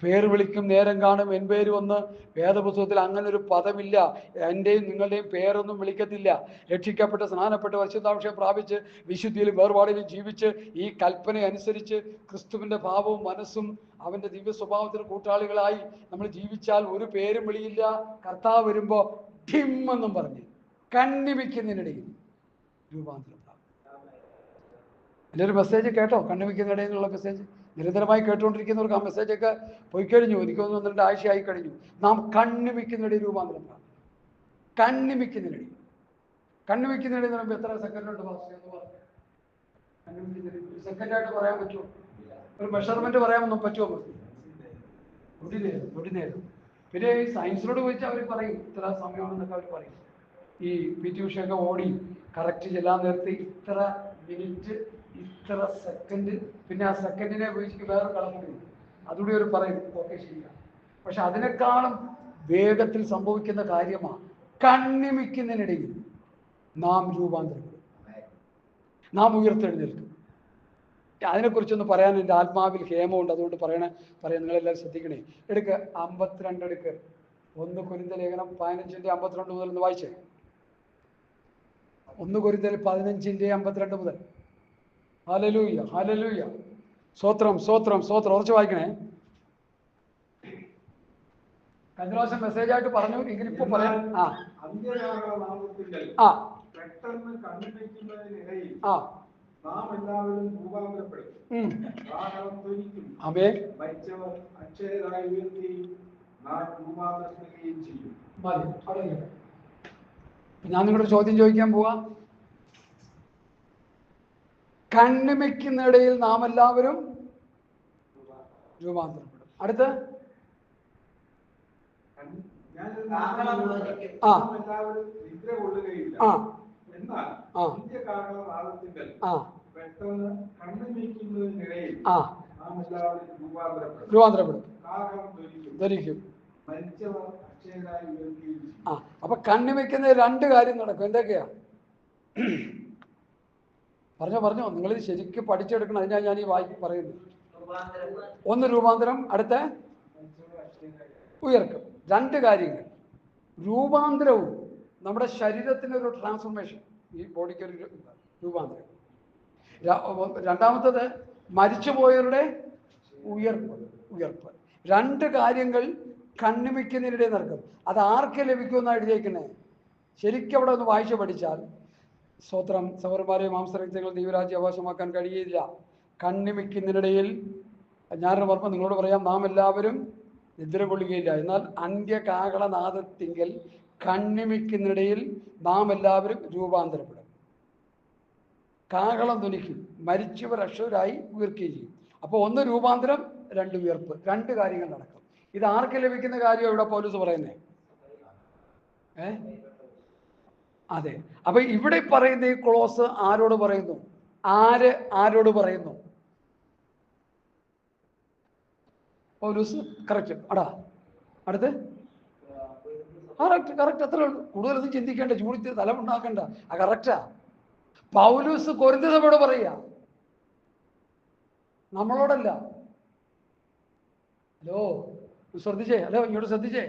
പേർ വിളിക്കും നേരം കാണും എൻപേര് വന്ന് വേദപുസ്തകത്തിൽ അങ്ങനെ ഒരു പദമില്ല. എൻ്റെയും നിങ്ങളുടെയും പേരൊന്നും വിളിക്കത്തില്ല. രക്ഷിക്കപ്പെട്ട് സ്നാനപ്പെട്ട് പരിശുദ്ധാംശം പ്രാപിച്ച് വിശുദ്ധിയിലും വേർപാടിലും ജീവിച്ച് ഈ കൽപ്പന അനുസരിച്ച് ക്രിസ്തുവിൻ്റെ ഭാവവും മനസ്സും അവൻ്റെ ദിവ്യ സ്വഭാവത്തിന് കൂട്ടാളികളായി നമ്മൾ ജീവിച്ചാൽ ഒരു പേരും വിളിയില്ല. കർത്താവ് വരുമ്പോൾ ഠിമ്മെന്നും പറഞ്ഞ് കണ്ണിമിക്കുന്നതിനിടയിൽ രൂപാന്തരം. എൻ്റെ ഒരു മെസ്സേജ് കേട്ടോ, കണ്ണുമിക്കുന്നിടയിൽ നിന്നുള്ള മെസ്സേജ് നിരന്തരമായി കേട്ടുകൊണ്ടിരിക്കുന്നവർക്ക് ആ മെസ്സേജൊക്കെ പോയി കഴിഞ്ഞു. എനിക്കൊന്ന് 1-2 ആഴ്ചയായി കഴിഞ്ഞു. നാം കണ്ണിമിക്കുന്നിടയിൽ രൂപാന്തരം. കണ്ണിമിക്കുന്നിടയിൽ എന്ന് പറയുമ്പോൾ എത്ര സെക്കൻഡുണ്ട്? സെക്കൻഡായിട്ട് പറയാൻ പറ്റുമോ? ഒരു മെഷർമെന്റ് പറയാനൊന്നും പറ്റുമോ? ഒടിനേരം. പിന്നെ ഈ സയൻസിനോട് ചോദിച്ചാൽ അവർ പറയും ഇത്ര സമയമാണെന്നൊക്കെ അവർ പറയും. ഈ PT ഉഷയൊക്കെ ഓടി കറക്റ്റ് ചെല്ലാൻ നേരത്തെ ഇത്ര മിനിറ്റ്, ഇത്ര സെക്കൻഡ്, പിന്നെ ആ സെക്കൻഡിനെ ഉപയോഗിച്ച് വേറെ കണക്കുണ്ട്, അതുകൂടി അവർ പറയും. ഓക്കെ, ശരിയാണ്. പക്ഷെ അതിനേക്കാളും വേഗത്തിൽ സംഭവിക്കുന്ന കാര്യമാണ് കണ്ണിമിക്കുന്നതിനിടയിൽ നാം രൂപാന്തരപ്പെടും, നാം ഉയർത്തെഴുന്നേൽക്കും. അതിനെക്കുറിച്ചൊന്ന് പറയാൻ എൻ്റെ ആത്മാവിൽ ഹേമമുണ്ട്, അതുകൊണ്ട് പറയാൻ നിങ്ങളെല്ലാവരും ശ്രദ്ധിക്കണേ. എടുക്ക് 52 എടുക്ക്. 1 കൊരിന്ത്യർ ലേഖനം 15:52 മുതൽ ഒന്ന് വായിച്ചേ. 1 കൊരിന്ത്യർ 15:52 മുതൽ. ഹല്ലേലൂയ, ഹല്ലേലൂയ, സ്തോത്രം, സ്തോത്രം, സ്തോത്രം. ഉറച്ച് വായിക്കണേ. കഴിഞ്ഞ പ്രാവശ്യം മെസ്സേജായിട്ട് പറഞ്ഞു, എങ്കിലും ഇപ്പൊ പറയാം. പെട്ടെന്ന് കണ്ണുവെക്കുന്നതിനിടയിൽ ആ നാം എല്ലാവരും രൂപാന്തരപ്പെടും. ആമേൻ. മരിച്ചവർ അക്ഷയരായി ഉയർത്തുകയും നാം രൂപാന്തരപ്പെടുകയും ചെയ്യും. ഞാൻ നിങ്ങളുടെ ചോദ്യം ചോദിക്കാൻ പോവാ. കണ്ണിമയ്ക്കുന്നിടയിൽ നാം എല്ലാവരും രൂപാന്തരപ്പെടും. അടുത്ത് എല്ലാവരും നിദ്ര കൊള്ളുകയില്ല. എന്നാൽ കാലത്തിങ്കൽ പെട്ടെന്ന് കണ്ണുവെക്കുന്നതിനിടയിൽ നാം എല്ലാവരും രൂപാന്തരപ്പെടും. ധരിക്കും. മരിച്ചവർ അക്ഷയരായി ഉയർത്തുകയും ചെയ്യും. അപ്പൊ കണ്ണിമയ്ക്കുന്ന 2 കാര്യം നടക്കും. എന്തൊക്കെയാ? പറഞ്ഞോ, നിങ്ങളിത് ശരിക്കും പഠിച്ചെടുക്കണം. അതിനാണ് ഞാൻ ഈ പറയുന്നത്. 1 രൂപാന്തരം, അടുത്ത ഉയർക്കും. 2 കാര്യങ്ങൾ. രൂപാന്തരവും നമ്മുടെ ശരീരത്തിനൊരു ട്രാൻസ്ഫോർമേഷൻ, ഈ ബോഡിക്കൊരു രൂപാന്തരം. രണ്ടാമത്തത് മരിച്ചുപോയവരുടെ ഉയർപ്പ്. 2 കാര്യങ്ങൾ കണ്ണിമയ്ക്കുന്നതിനിടെ നടക്കും. അത് ആർക്ക് ലഭിക്കുമെന്നാണ് എഴുതിയേക്കുന്നത്? ശരിക്കും അവിടെ ഒന്ന് വായിച്ചു പഠിച്ചാൽ, സ്തോത്രം, സഹോദരന്മാരെ, മാംസരക്തങ്ങൾ ദൈവരാജ്യം അവകാശമാക്കാൻ കഴിയില്ല. കണ്ണിമയ്ക്കുന്നതിനിടയിൽ ഞാനൊരു ഓർമ്മ നിങ്ങളോട് പറയാം, നാം എല്ലാവരും നിദ്ര കൊള്ളുകയില്ല. എന്നാൽ അന്ത്യകാഹളനാദത്തിങ്കൽ കണ്ണിമയ്ക്കുന്നിടയിൽ നാം എല്ലാവരും രൂപാന്തരപ്പെടും. കാഹളം ധ്വനിക്കും, മരിച്ചവർ അക്ഷരായി ഉയർക്കുകയും ചെയ്യും. അപ്പോൾ 1 രൂപാന്തരം, 2 ഉയർപ്പ്. 2 കാര്യങ്ങൾ നടക്കും. ഇത് ആർക്ക് ലഭിക്കുന്ന കാര്യം ഇവിടെ പൗലോസ് പറയുന്നേ? അതെ. അപ്പൊ ഇവിടെ പറയുന്ന ഈ ക്ലോസ് ആരോട് പറയുന്നു? ആരോട് പറയുന്നു? പൗലോസ്. കറക്റ്റ്. അടുത്ത് കറക്റ്റ്. അത്രേ ഉള്ളൂ. കൂടുതലൊന്നും ചിന്തിക്കേണ്ട, ചൂടി തലമുണ്ടാക്കണ്ട. കറക്റ്റാ. പൗലോസ് കൊരിന്ത്യ സഭയോട് പറയുക, നമ്മളോടല്ല. ഇങ്ങോട്ട് ശ്രദ്ധിച്ചേ.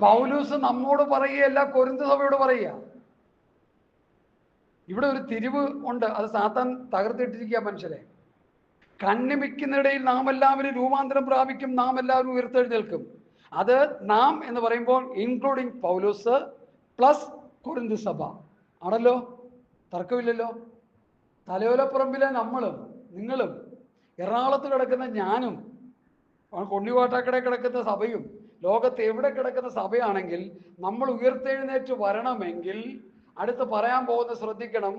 പൗലോസ് നമ്മോട് പറയുകയല്ല, കൊരിന്ത്യ സഭയോട് പറയുക. ഇവിടെ ഒരു തിരിവ് ഉണ്ട്, അത് സാത്താൻ തകർത്തിട്ടിരിക്കുക മനുഷ്യരെ. കണ്ണിമയ്ക്കുന്നിടയിൽ നാം എല്ലാവരും രൂപാന്തരം പ്രാപിക്കും, നാം എല്ലാവരും ഉയർത്തെഴുന്നേൽക്കും. അത് നാം എന്ന് പറയുമ്പോൾ ഇൻക്ലൂഡിങ് പൗലോസ് പ്ലസ് കൊരിന്ത്യ സഭ ആണല്ലോ. തർക്കമില്ലല്ലോ. തലയോലപ്പറമ്പിലെ നമ്മളും നിങ്ങളും, എറണാകുളത്ത് കിടക്കുന്ന ഞാനും, കൊള്ളിവാട്ടാക്കടയിൽ കിടക്കുന്ന സഭയും, ലോകത്ത് എവിടെ കിടക്കുന്ന സഭയാണെങ്കിൽ നമ്മൾ ഉയർത്തെഴുന്നേറ്റ് വരണമെങ്കിൽ അടുത്ത് പറയാൻ പോകുന്ന ശ്രദ്ധിക്കണം.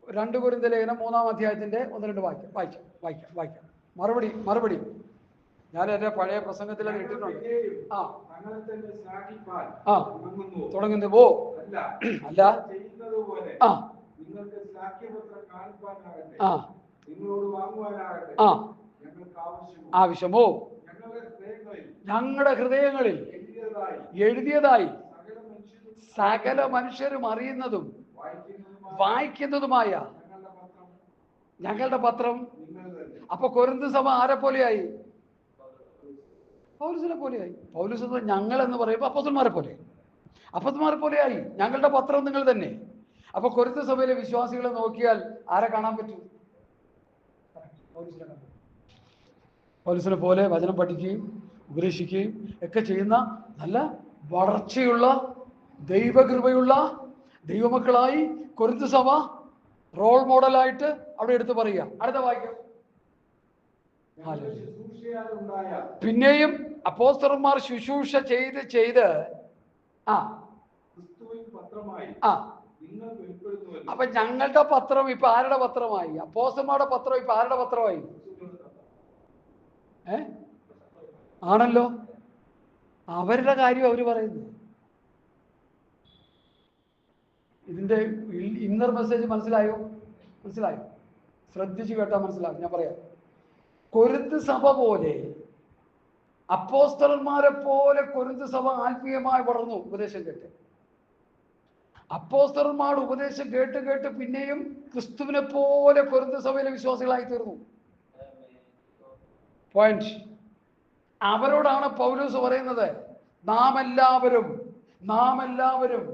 2 കൊരിന്ത്യർ ലേഖനം 3-ാം അധ്യായത്തിന്റെ 1-2 വായിക്കാം. മറുപടി ഞാൻ എൻ്റെ പഴയ പ്രസംഗത്തിൽ അത് ഇട്ടിട്ടുണ്ട്. തുടങ്ങുന്നു പോ അല്ല ആവശ്യമോ ഞങ്ങളുടെ ഹൃദയങ്ങളിൽ എഴുതിയതായി സകല മനുഷ്യരും അറിയുന്നതും വായിക്കുന്നതുമായ ഞങ്ങളുടെ പത്രം. അപ്പൊ കൊരിന്ത്യ സഭ ആരെ പോലെയായി? പൗലോസിനെ പോലെയായി. പൗലോസ് ഞങ്ങൾ എന്ന് പറയുമ്പോൾ അപ്പോസ്തലന്മാരെ പോലെയായി. ഞങ്ങളുടെ പത്രം നിങ്ങൾ തന്നെ. അപ്പൊ കൊരിന്ത്യ സഭയിലെ വിശ്വാസികളെ നോക്കിയാൽ ആരെ കാണാൻ പറ്റും? പൗലോസിനെ പോലെ വചനം പഠിക്കുകയും ഉപദേശിക്കുകയും ഒക്കെ ചെയ്യുന്ന നല്ല വളർച്ചയുള്ള ദൈവകൃപയുള്ള ദൈവമക്കളായി കൊരിന്ത്യ സഭ റോൾ മോഡലായിട്ട് അവിടെ എടുത്തു പറയുക. അടുത്ത വാക്യം. പിന്നെയും അപ്പോസ്തലന്മാർ ശുശ്രൂഷ ചെയ്ത് അപ്പൊ ഞങ്ങളുടെ പത്രം ഇപ്പൊ ആരുടെ പത്രമായി? അപ്പോസ്തലന്മാരുടെ പത്രം ഇപ്പൊ ആരുടെ പത്രമായി? ആണല്ലോ. അവരുടെ കാര്യം അവര് പറയുന്നു. ഇതിന്റെ ഇന്നർ മെസ്സേജ് മനസ്സിലായോ? ശ്രദ്ധിച്ചു കേട്ടാൽ മനസ്സിലാവും. ഞാൻ പറയാം. കൊരിന്ത്യ സഭ പോലെ, അപ്പോസ്തലന്മാരെ പോലെ കൊരിന്ത്യ സഭ ആത്മീയമായി വളർന്നു ഉപദേശം കേട്ട്. അപ്പോസ്തലന്മാരുടെ ഉപദേശം കേട്ട് കേട്ട് പിന്നെയും ക്രിസ്തുവിനെ പോലെ കൊരിന്ത് സഭയിലെ വിശ്വാസികളായി തീർന്നു. പോയിന്റ്. അവരോടാണ് പൗലോസ് പറയുന്നത്, നാം എല്ലാവരും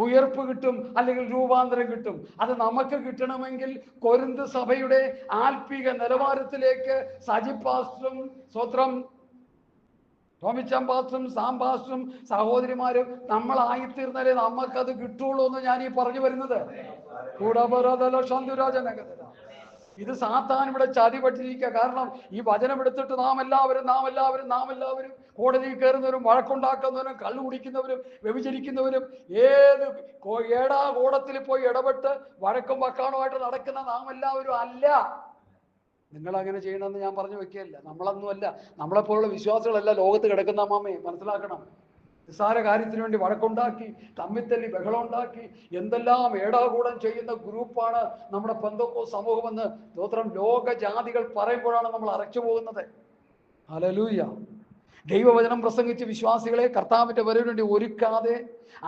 ഉയർപ്പ് കിട്ടും, അല്ലെങ്കിൽ രൂപാന്തരം കിട്ടും. അത് നമുക്ക് കിട്ടണമെങ്കിൽ കൊരിന്ത് സഭയുടെ ആത്മീക നിലവാരത്തിലേക്ക് സജി പാസ്റ്ററും സ്വത്രം ടോമിച്ചൻ പാസ്റ്ററും സാം പാസ്റ്ററും സഹോദരിമാരും നമ്മളായിത്തീർന്നാലേ നമുക്കത് കിട്ടുള്ളൂ എന്ന് ഞാൻ ഈ പറഞ്ഞു വരുന്നത്. ഇത് സാത്താൻ ഇവിടെ ചതിപറ്റിരിക്കുക. കാരണം ഈ വചനം എടുത്തിട്ട് നാം എല്ലാവരും കോടതിയിൽ കയറുന്നവരും വഴക്കുണ്ടാക്കുന്നവരും കള്ളു കുടിക്കുന്നവരും വ്യഭിചരിക്കുന്നവരും ഏത് കോടത്തിൽ പോയി ഇടപെട്ട് വഴക്കും വക്കാണുമായിട്ട് നടക്കുന്ന നാം എല്ലാവരും അല്ല. നിങ്ങൾ അങ്ങനെ ചെയ്യണമെന്ന് ഞാൻ പറഞ്ഞു വെക്കുകയല്ല. നമ്മളൊന്നുമല്ല, നമ്മളെപ്പോലുള്ള വിശ്വാസികളല്ല ലോകത്ത് കിടക്കുന്ന അമ്മാമ്മയെ മനസ്സിലാക്കണം. നിസ്സാര കാര്യത്തിന് വേണ്ടി വഴക്കുണ്ടാക്കി തമ്മിത്തല്ലി ബഹളം ഉണ്ടാക്കി എന്തെല്ലാം ഏടാകൂടം ചെയ്യുന്ന ഗ്രൂപ്പാണ് നമ്മുടെ പെന്തക്കോസ്ത് സമൂഹമെന്ന് സ്തോത്രം ലോക ജാതികൾ പറയുമ്പോഴാണ് നമ്മൾ അറച്ചു പോകുന്നത്. ഹല്ലേലൂയ. ദൈവവചനം പ്രസംഗിച്ച് വിശ്വാസികളെ കർത്താവിന്റെ വരവിന് വേണ്ടി ഒരുക്കാതെ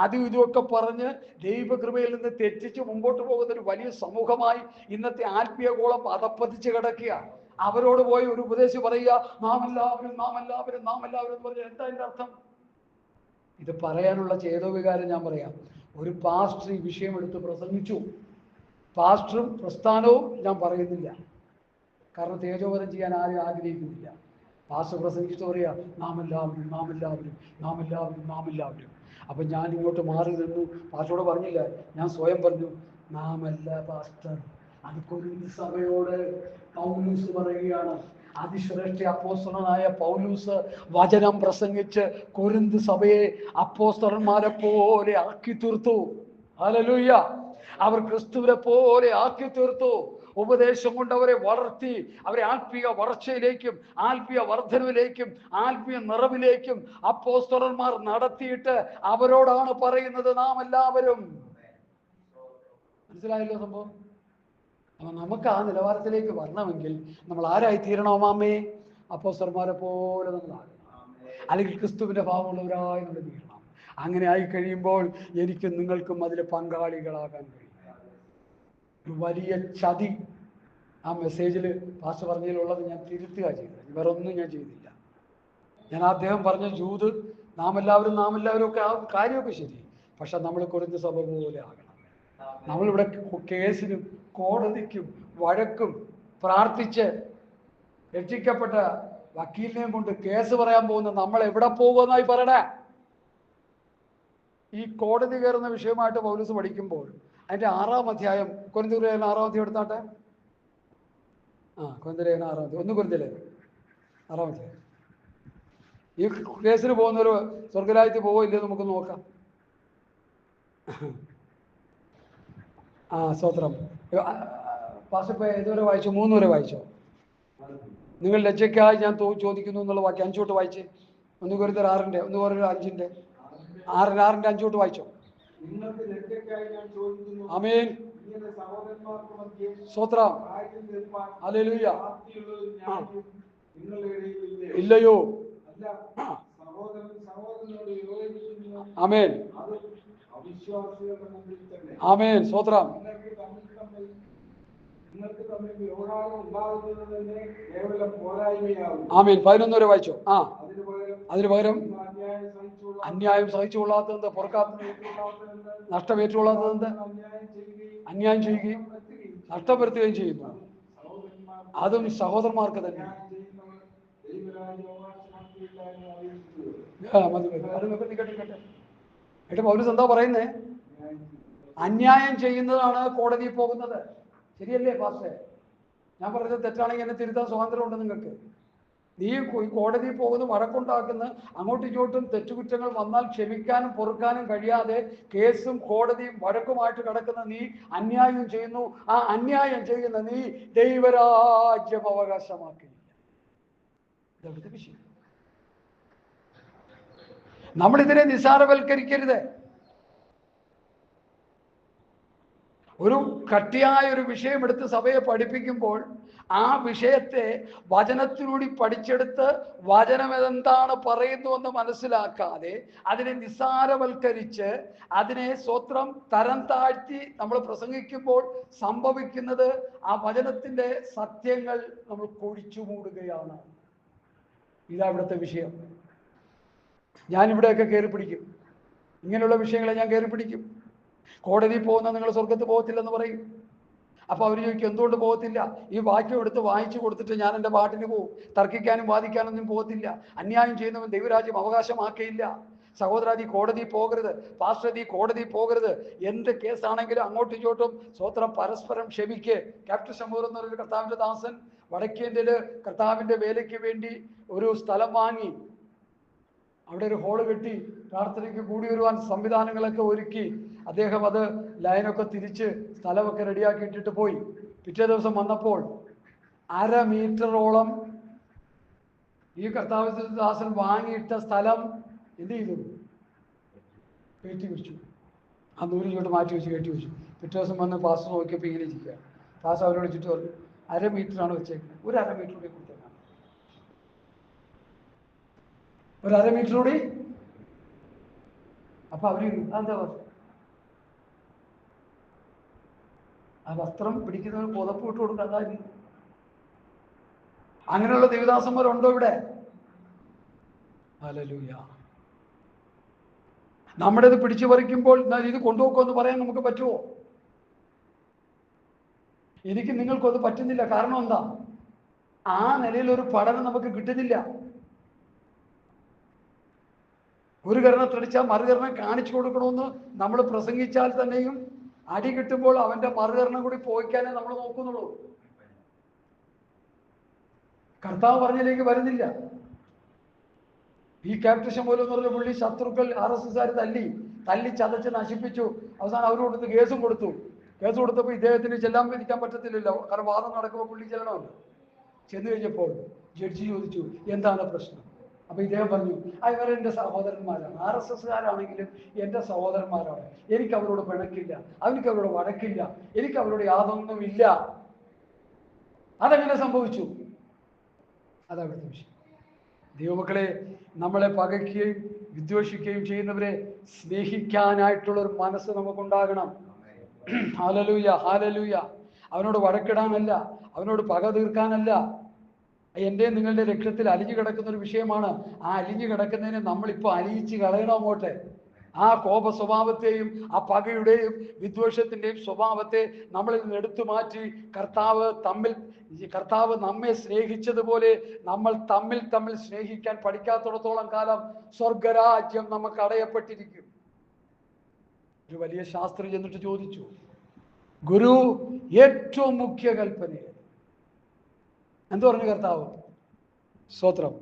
അതും ഇതുമൊക്കെ പറഞ്ഞ് ദൈവകൃപയിൽ നിന്ന് തെറ്റിച്ച് മുമ്പോട്ട് പോകുന്ന ഒരു വലിയ സമൂഹമായി ഇന്നത്തെ ആത്മീയ ഗോളം അധപ്പതിച്ച് കിടക്കുക. അവരോട് പോയി ഒരു ഉപദേശം പറയുക, നാം എല്ലാവരും പറഞ്ഞ എന്താ അതിന്റെ അർത്ഥം? ഇത് പറയാനുള്ള ചേതോവികാരം ഞാൻ പറയാം. ഒരു പാസ്റ്റർ ഈ വിഷയം എടുത്ത് പ്രസംഗിച്ചു. പാസ്റ്ററും പ്രസ്ഥാനവും ഞാൻ പറയുന്നില്ല, കാരണം തേജോവധം ചെയ്യാൻ ആരും ആഗ്രഹിക്കുന്നില്ല. പാസ്റ്റർ പ്രസംഗിച്ചിട്ട് പറയാ നാം എല്ലാവരും. അപ്പം ഞാൻ ഇങ്ങോട്ട് മാറി നിന്നു. പാസ്റ്ററോട് പറഞ്ഞില്ല, ഞാൻ സ്വയം പറഞ്ഞു, നാമല്ല പാസ്റ്റർ. അത് കൊരിന്ത് സഭയോട് പൗലൂസ് പറയുകയാണ്. അതിശ്രേഷ്ഠ അപ്പോസ്തലനായ പൗലൂസ് വചനം പ്രസംഗിച്ച് കൊരിന്ത് സഭയെ അപ്പോസ്തലന്മാരെ പോലെ ആക്കി തീർത്തു. ഹല്ലേലൂയ. അവർ ക്രിസ്തുവിനെ പോലെ ആക്കി തീർത്തു. ഉപദേശം കൊണ്ട് അവരെ വളർത്തി, അവരെ ആത്മീയ വളർച്ചയിലേക്കും ആത്മീയ വർധനവിലേക്കും ആത്മീയ നിറവിലേക്കും അപ്പോസ്തലന്മാർ നടത്തിയിട്ട് അവരോടാണ് പറയുന്നത് നാം എല്ലാവരും. മനസ്സിലായല്ലോ സംഭവം? അപ്പൊ നമുക്ക് ആ നിലവാരത്തിലേക്ക് വരണമെങ്കിൽ നമ്മൾ ആരായി തീരണോ മാമേ? അപ്പോസ്തലന്മാരെ പോലെ നമ്മളാകണം, അല്ലെങ്കിൽ ക്രിസ്തുവിന്റെ ഭാവമുള്ളവരായി നമ്മൾ തീരണം. അങ്ങനെ ആയി കഴിയുമ്പോൾ എനിക്കും നിങ്ങൾക്കും അതിൽ പങ്കാളികളാകാൻ കഴിയും. ഒരു വലിയ ചതി ആ മെസ്സേജിൽ പാസ്റ്റർ പറഞ്ഞതിലുള്ളത് ഞാൻ തിരുത്തുക ചെയ്തത്, വേറൊന്നും ഞാൻ ചെയ്തില്ല. ഞാൻ അദ്ദേഹം പറഞ്ഞ ജൂത് നാം എല്ലാവരും ഒക്കെ ആ കാര്യമൊക്കെ ശരി, പക്ഷെ നമ്മൾ കൊരിന്ത് സഭ പോലെ ആകണം. നമ്മളിവിടെ കേസിനും കോടതിക്കും വഴക്കും പ്രാർത്ഥിച്ച് രക്ഷിക്കപ്പെട്ട വക്കീലിനെയും കൊണ്ട് കേസ് പറയാൻ പോകുന്ന നമ്മൾ എവിടെ പോകുമെന്നായി പറയണേ? ഈ കോടതി കയറുന്ന വിഷയമായിട്ട് പൗലോസ് പഠിക്കുമ്പോൾ അതിന്റെ 6-ാം അധ്യായം, കൊരിന്ത്യർ 6-ാം അധ്യായം എടുത്താട്ടെ. കൊരിന്ത്യർ 6-ാം അധ്യായം, 1 കൊരിന്ത്യർ 6-ാം അധ്യായം. ഈ കേസിന് പോകുന്നൊരു സ്വർഗരാജ്യത്തിൽ പോവോ ഇല്ലയോ നമുക്ക് നോക്കാം. സ്തോത്രം. പാസ്റ്റർ ഇതുവരെ വായിച്ചോ? 3 വരെ വായിച്ചോ? നിങ്ങൾ ലജ്ജയ്ക്കായി ഞാൻ ചോദിക്കുന്നു എന്നുള്ള വാക്യം 5 തൊട്ട് വായിച്ചേ. 1 കൊരിന്ത്യർ 6-ന്റെ 1 കൊരിന്ത്യർ 5-ന്റെ 6-ന്റെ 5 തൊട്ട് വായിച്ചോ. ആമേൻ. സ്തോത്രം. ഹല്ലേലൂയ. ഇല്ലയോ? ആമേൻ. ആമേൻ. സ്തോത്രം. ആമേൻ. 11 വരെ വായിച്ചോ. അതിന് പകരം അന്യായം സഹിച്ചുകൊള്ളാത്തത്, നഷ്ടമേറ്റുകൊള്ളാത്തത്, അന്യായം ചെയ്യുകയും നഷ്ടപ്പെടുത്തുകയും ചെയ്യുന്നു. അതും സഹോദരന്മാർക്ക് തന്നെ. എന്നിട്ട് പൗലോസ് എന്താ പറയുന്നേ? അന്യായം ചെയ്യുന്നതാണ് കോടതിയിൽ പോകുന്നത്. ശരിയല്ലേ പാസ്റ്റേ? ഞാൻ പറഞ്ഞത് തെറ്റാണെങ്കിൽ എന്നെ തിരുത്താൻ സ്വാതന്ത്ര്യമുണ്ട് നിങ്ങൾക്ക്. നീ കോടതിയിൽ പോകുന്നു, വഴക്കുണ്ടാക്കുന്ന, അങ്ങോട്ടും ഇങ്ങോട്ടും തെറ്റുകുറ്റങ്ങൾ വന്നാൽ ക്ഷമിക്കാനും പൊറുക്കാനും കഴിയാതെ കേസും കോടതിയും വഴക്കുമായിട്ട് കിടക്കുന്ന നീ അന്യായം ചെയ്യുന്നു. ആ അന്യായം ചെയ്യുന്ന നീ ദൈവരാജ്യം അവകാശമാക്കില്ല. ഇതെവിടുത്തെ വിഷയം? നമ്മളിതിനെ നിസ്സാരവൽക്കരിക്കരുത്. ഒരു കട്ടിയായ ഒരു വിഷയം എടുത്ത് സഭയെ പഠിപ്പിക്കുമ്പോൾ ആ വിഷയത്തെ വചനത്തിലൂടെ പഠിച്ചെടുത്ത് വചനം എന്താണ് പറയുന്നുവെന്ന് മനസ്സിലാക്കാതെ അതിനെ നിസ്സാരവൽക്കരിച്ച് അതിനെ സ്വത്രം തരം താഴ്ത്തി നമ്മൾ പ്രസംഗിക്കുമ്പോൾ സംഭവിക്കുന്നത് ആ വചനത്തിൻ്റെ സത്യങ്ങൾ നമ്മൾ കുഴിച്ചു മൂടുകയാണ്. ഇതാ ഇവിടുത്തെ വിഷയം. ഞാനിവിടെയൊക്കെ കയറി പിടിക്കും, ഇങ്ങനെയുള്ള വിഷയങ്ങളെ ഞാൻ കയറി പിടിക്കും. കോടതിയിൽ പോകുന്ന നിങ്ങൾ സ്വർഗത്ത് പോകത്തില്ലെന്ന് പറയും. അപ്പോൾ അവർ ചോദിക്കും എന്തുകൊണ്ട് പോകത്തില്ല? ഈ വാക്യം എടുത്ത് വായിച്ചു കൊടുത്തിട്ട് ഞാൻ എൻ്റെ പാട്ടിന് പോകും. തർക്കിക്കാനും വാദിക്കാനൊന്നും പോകത്തില്ല. അന്യായം ചെയ്യുന്നവൻ ദൈവരാജ്യം അവകാശമാക്കിയില്ല. സഹോദരാദി കോടതിയിൽ പോകരുത്, പാസ്റ്റർ കോടതിയിൽ പോകരുത്. എന്ത് കേസാണെങ്കിലും അങ്ങോട്ടും ഇങ്ങോട്ടും സ്വത്രം പരസ്പരം ക്ഷമിക്ക്. ക്യാപ്റ്റൻ ഷമൂർ എന്ന് പറയുന്ന കർത്താവിൻ്റെ ദാസൻ വടക്കേന്ത്യയിൽ കർത്താവിൻ്റെ വേലയ്ക്ക് വേണ്ടി ഒരു സ്ഥലം വാങ്ങി, അവിടെ ഒരു ഹോള് കെട്ടി പ്രാർത്ഥനയ്ക്ക് കൂടി വരുവാൻ സംവിധാനങ്ങളൊക്കെ ഒരുക്കി. അദ്ദേഹം അത് ലൈനൊക്കെ തിരിച്ച് സ്ഥലമൊക്കെ റെഡിയാക്കി ഇട്ടിട്ട് പോയി. പിറ്റേ ദിവസം വന്നപ്പോൾ 1/2 മീറ്ററോളം ഈ കർത്താവ് ദാസൻ വാങ്ങിയിട്ട സ്ഥലം എന്ത് ചെയ്തു? കയറ്റി വെച്ചു. ആ നൂല് ഇങ്ങോട്ട് മാറ്റി വെച്ച് കയറ്റി വെച്ചു. പിറ്റേ ദിവസം വന്ന് പാസ്റ്റർ നോക്കിയപ്പോൾ ഇങ്ങനെ ഇരിക്കുക. പാസ്റ്റർ അവരോട് വെച്ചിട്ട് പറഞ്ഞു 1/2 മീറ്ററാണ് വെച്ചേക്കുന്നത്, ഒരു 1/2 മീറ്റർ കൂടി കൊടുത്തേക്കാം, ഒരു 1/2 മീറ്റർ കൂടി. അപ്പൊ അവര് എന്താ ആ വസ്ത്രം പിടിക്കുന്നവർ പുതപ്പ് ഇട്ട് കൊടുക്കാതായിരുന്നു. അങ്ങനെയുള്ള ദേവദാസന്മാരുണ്ടോ ഇവിടെ? ഹല്ലേലൂയ. നമ്മുടേത് പിടിച്ചു പറിക്കുമ്പോൾ ഇത് കൊണ്ടുപോക്കുമെന്ന് പറയാൻ നമുക്ക് പറ്റുമോ? എനിക്ക് നിങ്ങൾക്കൊന്നും പറ്റുന്നില്ല. കാരണം എന്താ? ആ നിലയിൽ ഒരു പഠനം നമുക്ക് കിട്ടുന്നില്ല. ഒരു കരണത്തടിച്ചാൽ മറുകരണം കാണിച്ചു കൊടുക്കണമെന്ന് നമ്മൾ പ്രസംഗിച്ചാൽ തന്നെയും അടി കിട്ടുമ്പോൾ അവന്റെ മറുകരണം കൂടി പോയിക്കാനേ നമ്മൾ നോക്കുന്നുള്ളൂ. കർത്താവ് പറഞ്ഞതിലേക്ക് വരുന്നില്ല. ഈ ക്യാപ്റ്റൻ ഷമൂൽ എന്ന് പറഞ്ഞ പുള്ളി ശത്രുക്കൾ RSSകാർ തല്ലി ചതച്ച് നശിപ്പിച്ചു. അവസാനം അവർ കൊടുത്ത് കേസും കൊടുത്തു. കേസ് കൊടുത്തപ്പോൾ ഇദ്ദേഹത്തിന് ചെല്ലാൻ ഇരിക്കാൻ പറ്റത്തില്ലല്ലോ, കാരണം വാദം നടക്കുമ്പോൾ പുള്ളി ചെല്ലണമല്ലോ. ചെന്ന് കഴിഞ്ഞപ്പോൾ ജഡ്ജി ചോദിച്ചു എന്താണ് പ്രശ്നം? അപ്പൊ ഇദ്ദേഹം പറഞ്ഞു ഇവർ എൻ്റെ സഹോദരന്മാരാണ്, RSSകാരാണെങ്കിലും എൻ്റെ സഹോദരന്മാരാണ്, എനിക്ക് അവരോട് പിണക്കില്ല, അവർക്ക് അവരോട് വഴക്കില്ല, എനിക്ക് അവരോട് യാതൊന്നുമില്ല. അതെങ്ങനെ സംഭവിച്ചു? അതവിടുത്തെ വിഷയം. ദൈവമക്കളെ, നമ്മളെ പകയ്ക്കുകയും വിദ്വേഷിക്കുകയും ചെയ്യുന്നവരെ സ്നേഹിക്കാനായിട്ടുള്ള ഒരു മനസ്സ് നമുക്കുണ്ടാകണം. Hallelujah, hallelujah. അവനോട് വഴക്കിടാനല്ല, അവനോട് പക തീർക്കാനല്ല. എൻ്റെ നിങ്ങളുടെ ലക്ഷ്യത്തിൽ അലിഞ്ഞു കിടക്കുന്ന ഒരു വിഷയമാണ്. ആ അലിഞ്ഞു കിടക്കുന്നതിനെ നമ്മളിപ്പോൾ അലിയിച്ച് കളയണം അങ്ങോട്ട്. ആ കോപ സ്വഭാവത്തെയും ആ പകയുടെയും വിദ്വേഷത്തിൻ്റെയും സ്വഭാവത്തെ നമ്മളിൽ നിന്ന് എടുത്തു മാറ്റി കർത്താവ് നമ്മെ സ്നേഹിച്ചതുപോലെ നമ്മൾ തമ്മിൽ സ്നേഹിക്കാൻ പഠിക്കാത്തിടത്തോളം കാലം സ്വർഗരാജ്യം നമുക്ക് അടയപ്പെട്ടിരിക്കും. ഒരു വലിയ ശാസ്ത്രി ചെന്നിട്ട് ചോദിച്ചു, ഗുരു ഏറ്റവും മുഖ്യ കൽപ്പന എന്തു പറഞ്ഞു കർത്താവ്? സ്തോത്രം.